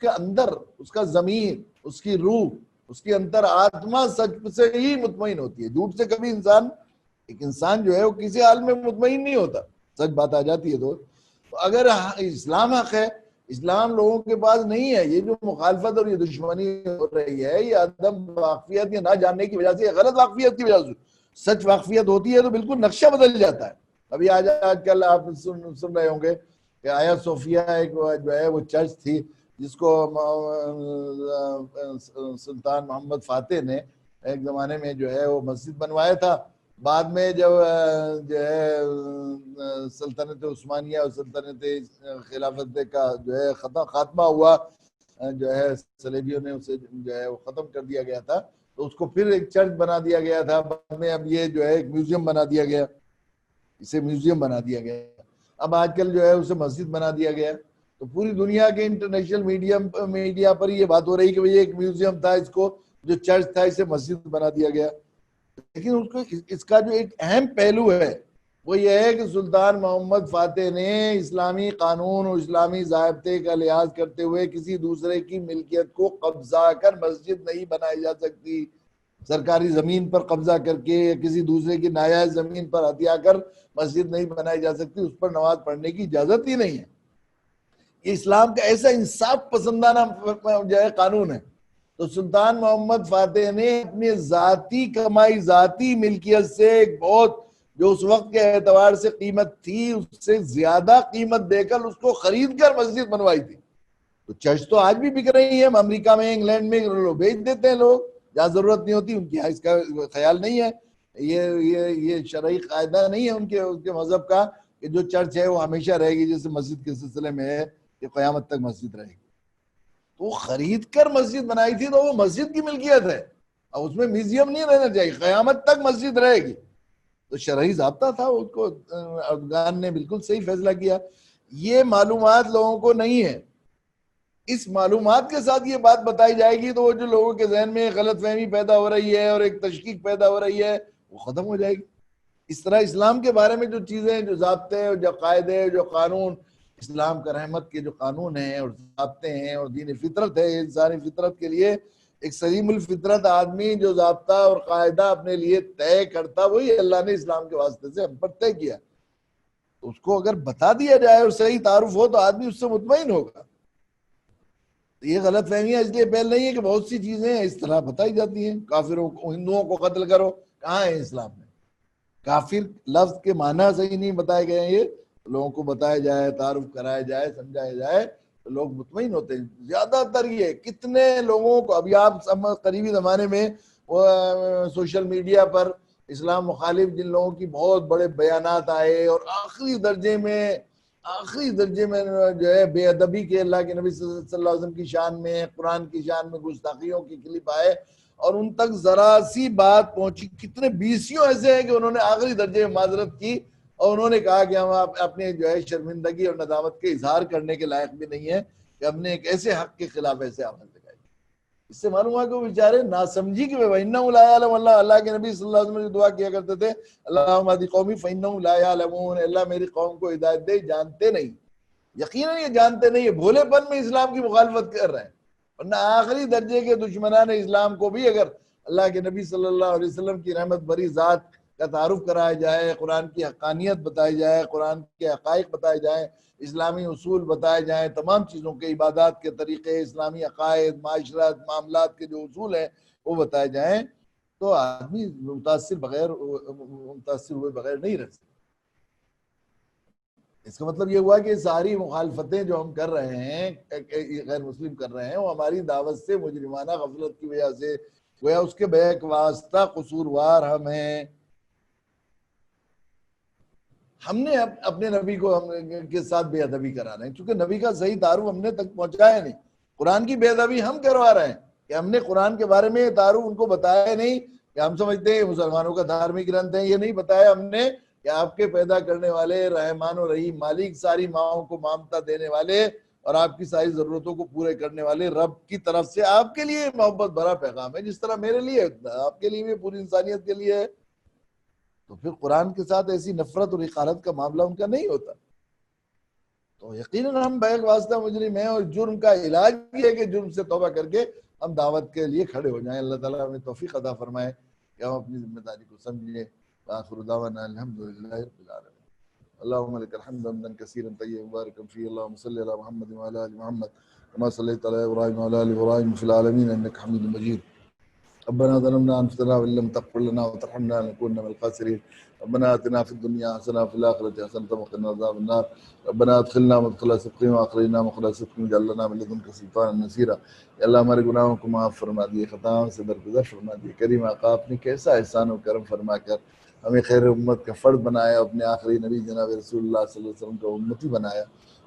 کے اندر, اس کا ضمیر, اس کی روح, اس کی اندر آتما سچ سے ہی مطمئن ہوتی ہے. جھوٹ سے کبھی ایک انسان جو ہے وہ کسی حال میں مطمئن نہیں ہوتا. سچ بات آ جاتی ہے تو اگر اسلام حق ہے, اسلام لوگوں کے پاس نہیں ہے, یہ جو مخالفت اور یہ دشمنی ہو رہی ہے یہ عدم واقفیت یا نہ جاننے کی وجہ سے, غلط واقفیت کی وجہ سے. سچ واقفیت ہوتی ہے تو بالکل نقشہ بدل جاتا ہے. ابھی آج کل آپ سن رہے ہوں گے کہ آیا صوفیہ ایک جو ہے وہ چرچ تھی جس کو سلطان محمد فاتح نے ایک زمانے میں جو ہے وہ مسجد بنوایا تھا. بعد میں جب جو ہے سلطنت عثمانیہ اور سلطنت خلافت کا جو ہے خاتمہ ہوا, جو ہے صلیبیوں نے اسے جو ہے وہ ختم کر دیا گیا تھا, تو اس کو پھر ایک چرچ بنا دیا گیا تھا. بعد میں اب یہ جو ہے ایک میوزیم بنا دیا گیا, اسے میوزیم بنا دیا گیا. اب آج کل جو ہے اسے مسجد بنا دیا گیا. تو پوری دنیا کے انٹرنیشنل میڈیا پر یہ بات ہو رہی کہ یہ ایک میوزیم تھا, اس کو جو چرچ تھا اسے مسجد بنا دیا گیا. لیکن اس کا جو ایک اہم پہلو ہے وہ یہ ہے کہ سلطان محمد فاتح نے اسلامی قانون اور اسلامی ضابطے کا لحاظ کرتے ہوئے کسی دوسرے کی ملکیت کو قبضہ کر مسجد نہیں بنائی جا سکتی. سرکاری زمین پر قبضہ کر کے یا کسی دوسرے کی ناجائز زمین پر ہتھیا کر مسجد نہیں بنائی جا سکتی, اس پر نماز پڑھنے کی اجازت ہی نہیں ہے. یہ اسلام کا ایسا انصاف پسندانہ جو ہے قانون ہے. تو سلطان محمد فاتح نے اپنی ذاتی کمائی, ذاتی ملکیت سے ایک بہت جو اس وقت کے اعتبار سے قیمت تھی اس سے زیادہ قیمت دے کر اس کو خرید کر مسجد بنوائی تھی. تو چرچ تو آج بھی بک رہی ہے امریکہ میں, انگلینڈ میں, لوگ بیچ دیتے ہیں لوگ جہاں ضرورت نہیں ہوتی. ان کی اس کا خیال نہیں ہے, یہ شرعی قاعدہ نہیں ہے ان کے مذہب کا کہ جو چرچ ہے وہ ہمیشہ رہے گی, جیسے مسجد کے سلسلے میں ہے کہ قیامت تک مسجد رہے گی. تو خرید کر مسجد بنائی تھی تو وہ مسجد کی ملکیت ہے, اور اس میں میوزیم نہیں رہنا چاہیے, قیامت تک مسجد رہے گی. تو شرعی ضابطہ تھا, اس کو اردگان نے بالکل صحیح فیصلہ کیا. یہ معلومات لوگوں کو نہیں ہے. اس معلومات کے ساتھ یہ بات بتائی جائے گی تو وہ جو لوگوں کے ذہن میں غلط فہمی پیدا ہو رہی ہے اور ایک تشکیک پیدا ہو رہی ہے وہ ختم ہو جائے گی. اس طرح اسلام کے بارے میں جو چیزیں, جو ضابطے, جو قاعدے, جو قانون, اسلام کا رحمت کے جو قانون ہیں اور ضابطے ہیں اور دین فطرت ہے, انسانی فطرت کے لیے ایک سلیم الفطرت آدمی جو ضابطہ اور قاعدہ اپنے لیے طے کرتا, وہی اللہ نے اسلام کے واسطے سے ہم پر طے کیا. اس کو اگر بتا دیا جائے اور صحیح تعارف ہو تو آدمی اس سے مطمئن ہوگا. یہ غلط فہمیاں اس لیے پھیل رہی ہیں کہ بہت سی چیزیں اس طرح بتائی جاتی ہیں. کافروں کو, ہندوؤں کو قتل کرو, کہاں ہے اسلام میں؟ کافر لفظ کے معنی صحیح نہیں بتائے گئے ہیں. یہ لوگوں کو بتایا جائے, تعارف کرایا جائے, سمجھایا جائے تو لوگ مطمئن ہوتے ہیں. زیادہ تر یہ کتنے لوگوں کو, ابھی آپ قریبی زمانے میں سوشل میڈیا پر اسلام مخالف جن لوگوں کی بہت بڑے بیانات آئے اور آخری درجے میں جو ہے بے ادبی کے اللہ کے نبی صلی اللہ علیہ وسلم کی شان میں, قرآن کی شان میں گستاخیوں کی کلپ آئے اور ان تک ذرا سی بات پہنچی. کتنے بیسیوں ایسے ہیں کہ انہوں نے آخری درجے میں معذرت کی اور انہوں نے کہا کہ ہم اپنے جو ہے شرمندگی اور ندامت کے اظہار کرنے کے لائق بھی نہیں ہیں کہ ہم نے ایک ایسے حق کے خلاف ایسے عمل لگائے. اس سے معلوم ہوا کہ وہ بیچارے ناسمجھی کے وَإِنَّهُ لَا يَعْلَمُ اللَّهُ, اللہ کے نبی صلی اللہ علیہ وسلم دعا کیا کرتے تھے, اللہم اہد قومی فَإِنَّهُمْ لَا يَعْلَمُونَ, اللہ میری قوم کو ہدایت دے, جانتے نہیں. یقیناً یہ جانتے نہیں, یہ بھولے پن میں اسلام کی مخالفت کر رہے ہیں. ورنہ آخری درجے کے دشمنان اسلام کو بھی اگر اللہ کے نبی صلی اللہ علیہ وسلم کی رحمت بری ذات کا تعارف کرایا جائے, قرآن کی حقانیت بتائی جائے, قرآن کے حقائق بتائے جائیں, اسلامی اصول بتائے جائیں, تمام چیزوں کے عبادات کے طریقے, اسلامی عقائد, معاشرت, معاملات کے جو اصول ہیں وہ بتائے جائیں تو آدمی متاثر ہوئے بغیر نہیں رہ سکتا. اس کا مطلب یہ ہوا کہ ساری مخالفتیں جو ہم کر رہے ہیں, غیر مسلم کر رہے ہیں, وہ ہماری دعوت سے مجرمانہ غفلت کی وجہ سے, گویا اس کے بیک واسطہ قصوروار ہم ہیں. ہم نے اپنے نبی کو کے ساتھ بے ادبی کرا رہے ہیں، چونکہ نبی کا صحیح تعارف ہم نے تک پہنچایا نہیں. قرآن کی بے ادبی ہم کروا رہے ہیں کہ ہم نے قرآن کے بارے میں تعارف ان کو بتایا نہیں کہ ہم سمجھتے ہیں مسلمانوں کا دھارمک گرنتھ ہے. یہ نہیں بتایا ہم نے کہ آپ کے پیدا کرنے والے رحمان و رحیم مالک، ساری ماؤں کو مامتا دینے والے اور آپ کی ساری ضرورتوں کو پورے کرنے والے رب کی طرف سے آپ کے لیے محبت بھرا پیغام ہے، جس طرح میرے لیے آپ کے لیے بھی، پوری انسانیت کے لیے ہے. تو پھر قرآن کے ساتھ ایسی نفرت اور حقارت کا معاملہ ان کا نہیں ہوتا. تو یقیناً ہم بیک واسطہ مجرم ہیں، اور جرم کا علاج یہ ہے کہ جرم سے توبہ کر کے ہم دعوت کے لیے کھڑے ہو جائیں. اللہ تعالیٰ ہمیں توفیق عطا فرمائے کہ ہم اپنی ذمہ داری کو سمجھیں. آخر دعوانا الحمدللہ رب العالمین. اللهم لك الحمد حمدا كثيرا طيبا مباركا فيه. اللهم صل على محمد وعلى ال محمد كما صليت على ابراهيم وعلى ال ابراهيم في العالمين انك حميد مجيد. ربنا ظلمنا انفسنا وان لم تغفر لنا وترحمنا لنكونن من الخاسرين. ربنا آتنا في الدنيا حسنة وفي الآخرة حسنة وقنا عذاب النار. ربنا ادخلنا مدخل صدق واخرجنا مخرج صدق واجعل لنا من لدنك سلطانا نصيرا. یا اللہ ہمارے گناہوں کو معاف فرما دیے، خطاؤں سے درگزر فرما دیے. کریم آقا آپ نے کیسا احسان و کرم فرما کر ہمیں خیر امت کا فرد بنایا، اپنے آخری نبی جناب رسول اللہ صلی اللہ علیہ وسلم کا امتی بنایا،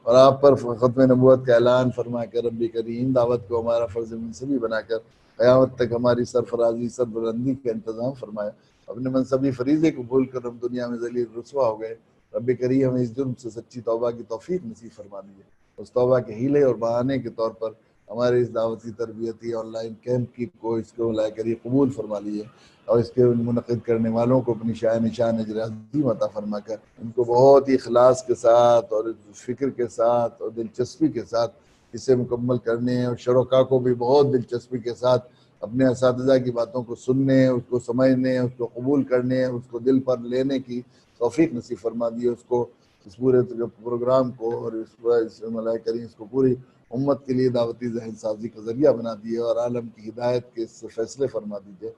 اور آپ پر ختم نبوت کا اعلان فرما کر رب کریم دعوت کو ہمارا فرض منصبی بنا کر قیامت تک ہماری سرفرازی سربلندی کا انتظام فرمایا. اپنے منصبی فریضے کو بھول کر ہم دنیا میں ذلیل رسوا ہو گئے. رب کریم ہمیں اس جرم سے سچی توبہ کی توفیق نصیب فرما دیجیے. اس توبہ کے ہیلے اور بہانے کے طور پر ہمارے اس دعوتی تربیتی آن لائن کیمپ کی کو اس کو لائے کر یہ قبول فرما لیجیے، اور اس کے منعقد کرنے والوں کو اپنی شاہ نشان اجر عظیم عطا فرما کر ان کو بہت ہی اخلاص کے ساتھ اور فکر کے ساتھ اور دلچسپی کے ساتھ اسے مکمل کرنے، اور شرکا کو بھی بہت دلچسپی کے ساتھ اپنے اساتذہ کی باتوں کو سننے، اس کو سمجھنے، اس کو قبول کرنے، اس کو دل پر لینے کی توفیق نصیب فرما دیے. اس کو اس پورے پروگرام کو اور اس ملائک کریم اس کو پوری امت کے لیے دعوتی ذہن سازی کا ذریعہ بنا دیے، اور عالم کی ہدایت کے فیصلے فرما دیجیے.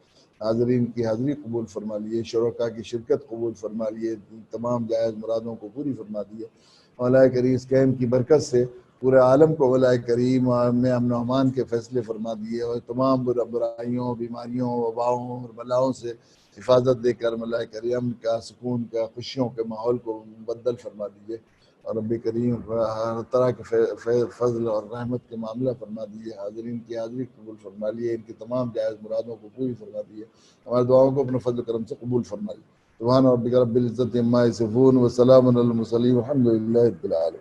حاضرین کی حاضری قبول فرما لیے، شرکا کی شرکت قبول فرما لیے، تمام جائز مرادوں کو پوری فرما دیے. مولا کریم اس کیمپ کی برکت سے پورے عالم کو مولا کریم میں امن و امان کے فیصلے فرما دیے، اور تمام برائیوں، بیماریوں، وباؤں اور بلاؤں سے حفاظت دے کر مولا کریم کا سکون کا خوشیوں کے ماحول کو مبدل فرما دیجیے. اور رب کریم ہر طرح کے فضل اور رحمت کے معاملہ فرما دیجیے. حاضرین کی حاضری قبول فرما لیے، ان کی تمام جائز مرادوں کو پوری فرما دیے. ہمارے دعاؤں کو اپنے فضل کرم سے قبول فرما لیے. سبحان ربک رب العزت عما یصفون وسلام علی المرسلین والحمد للہ رب العالمین.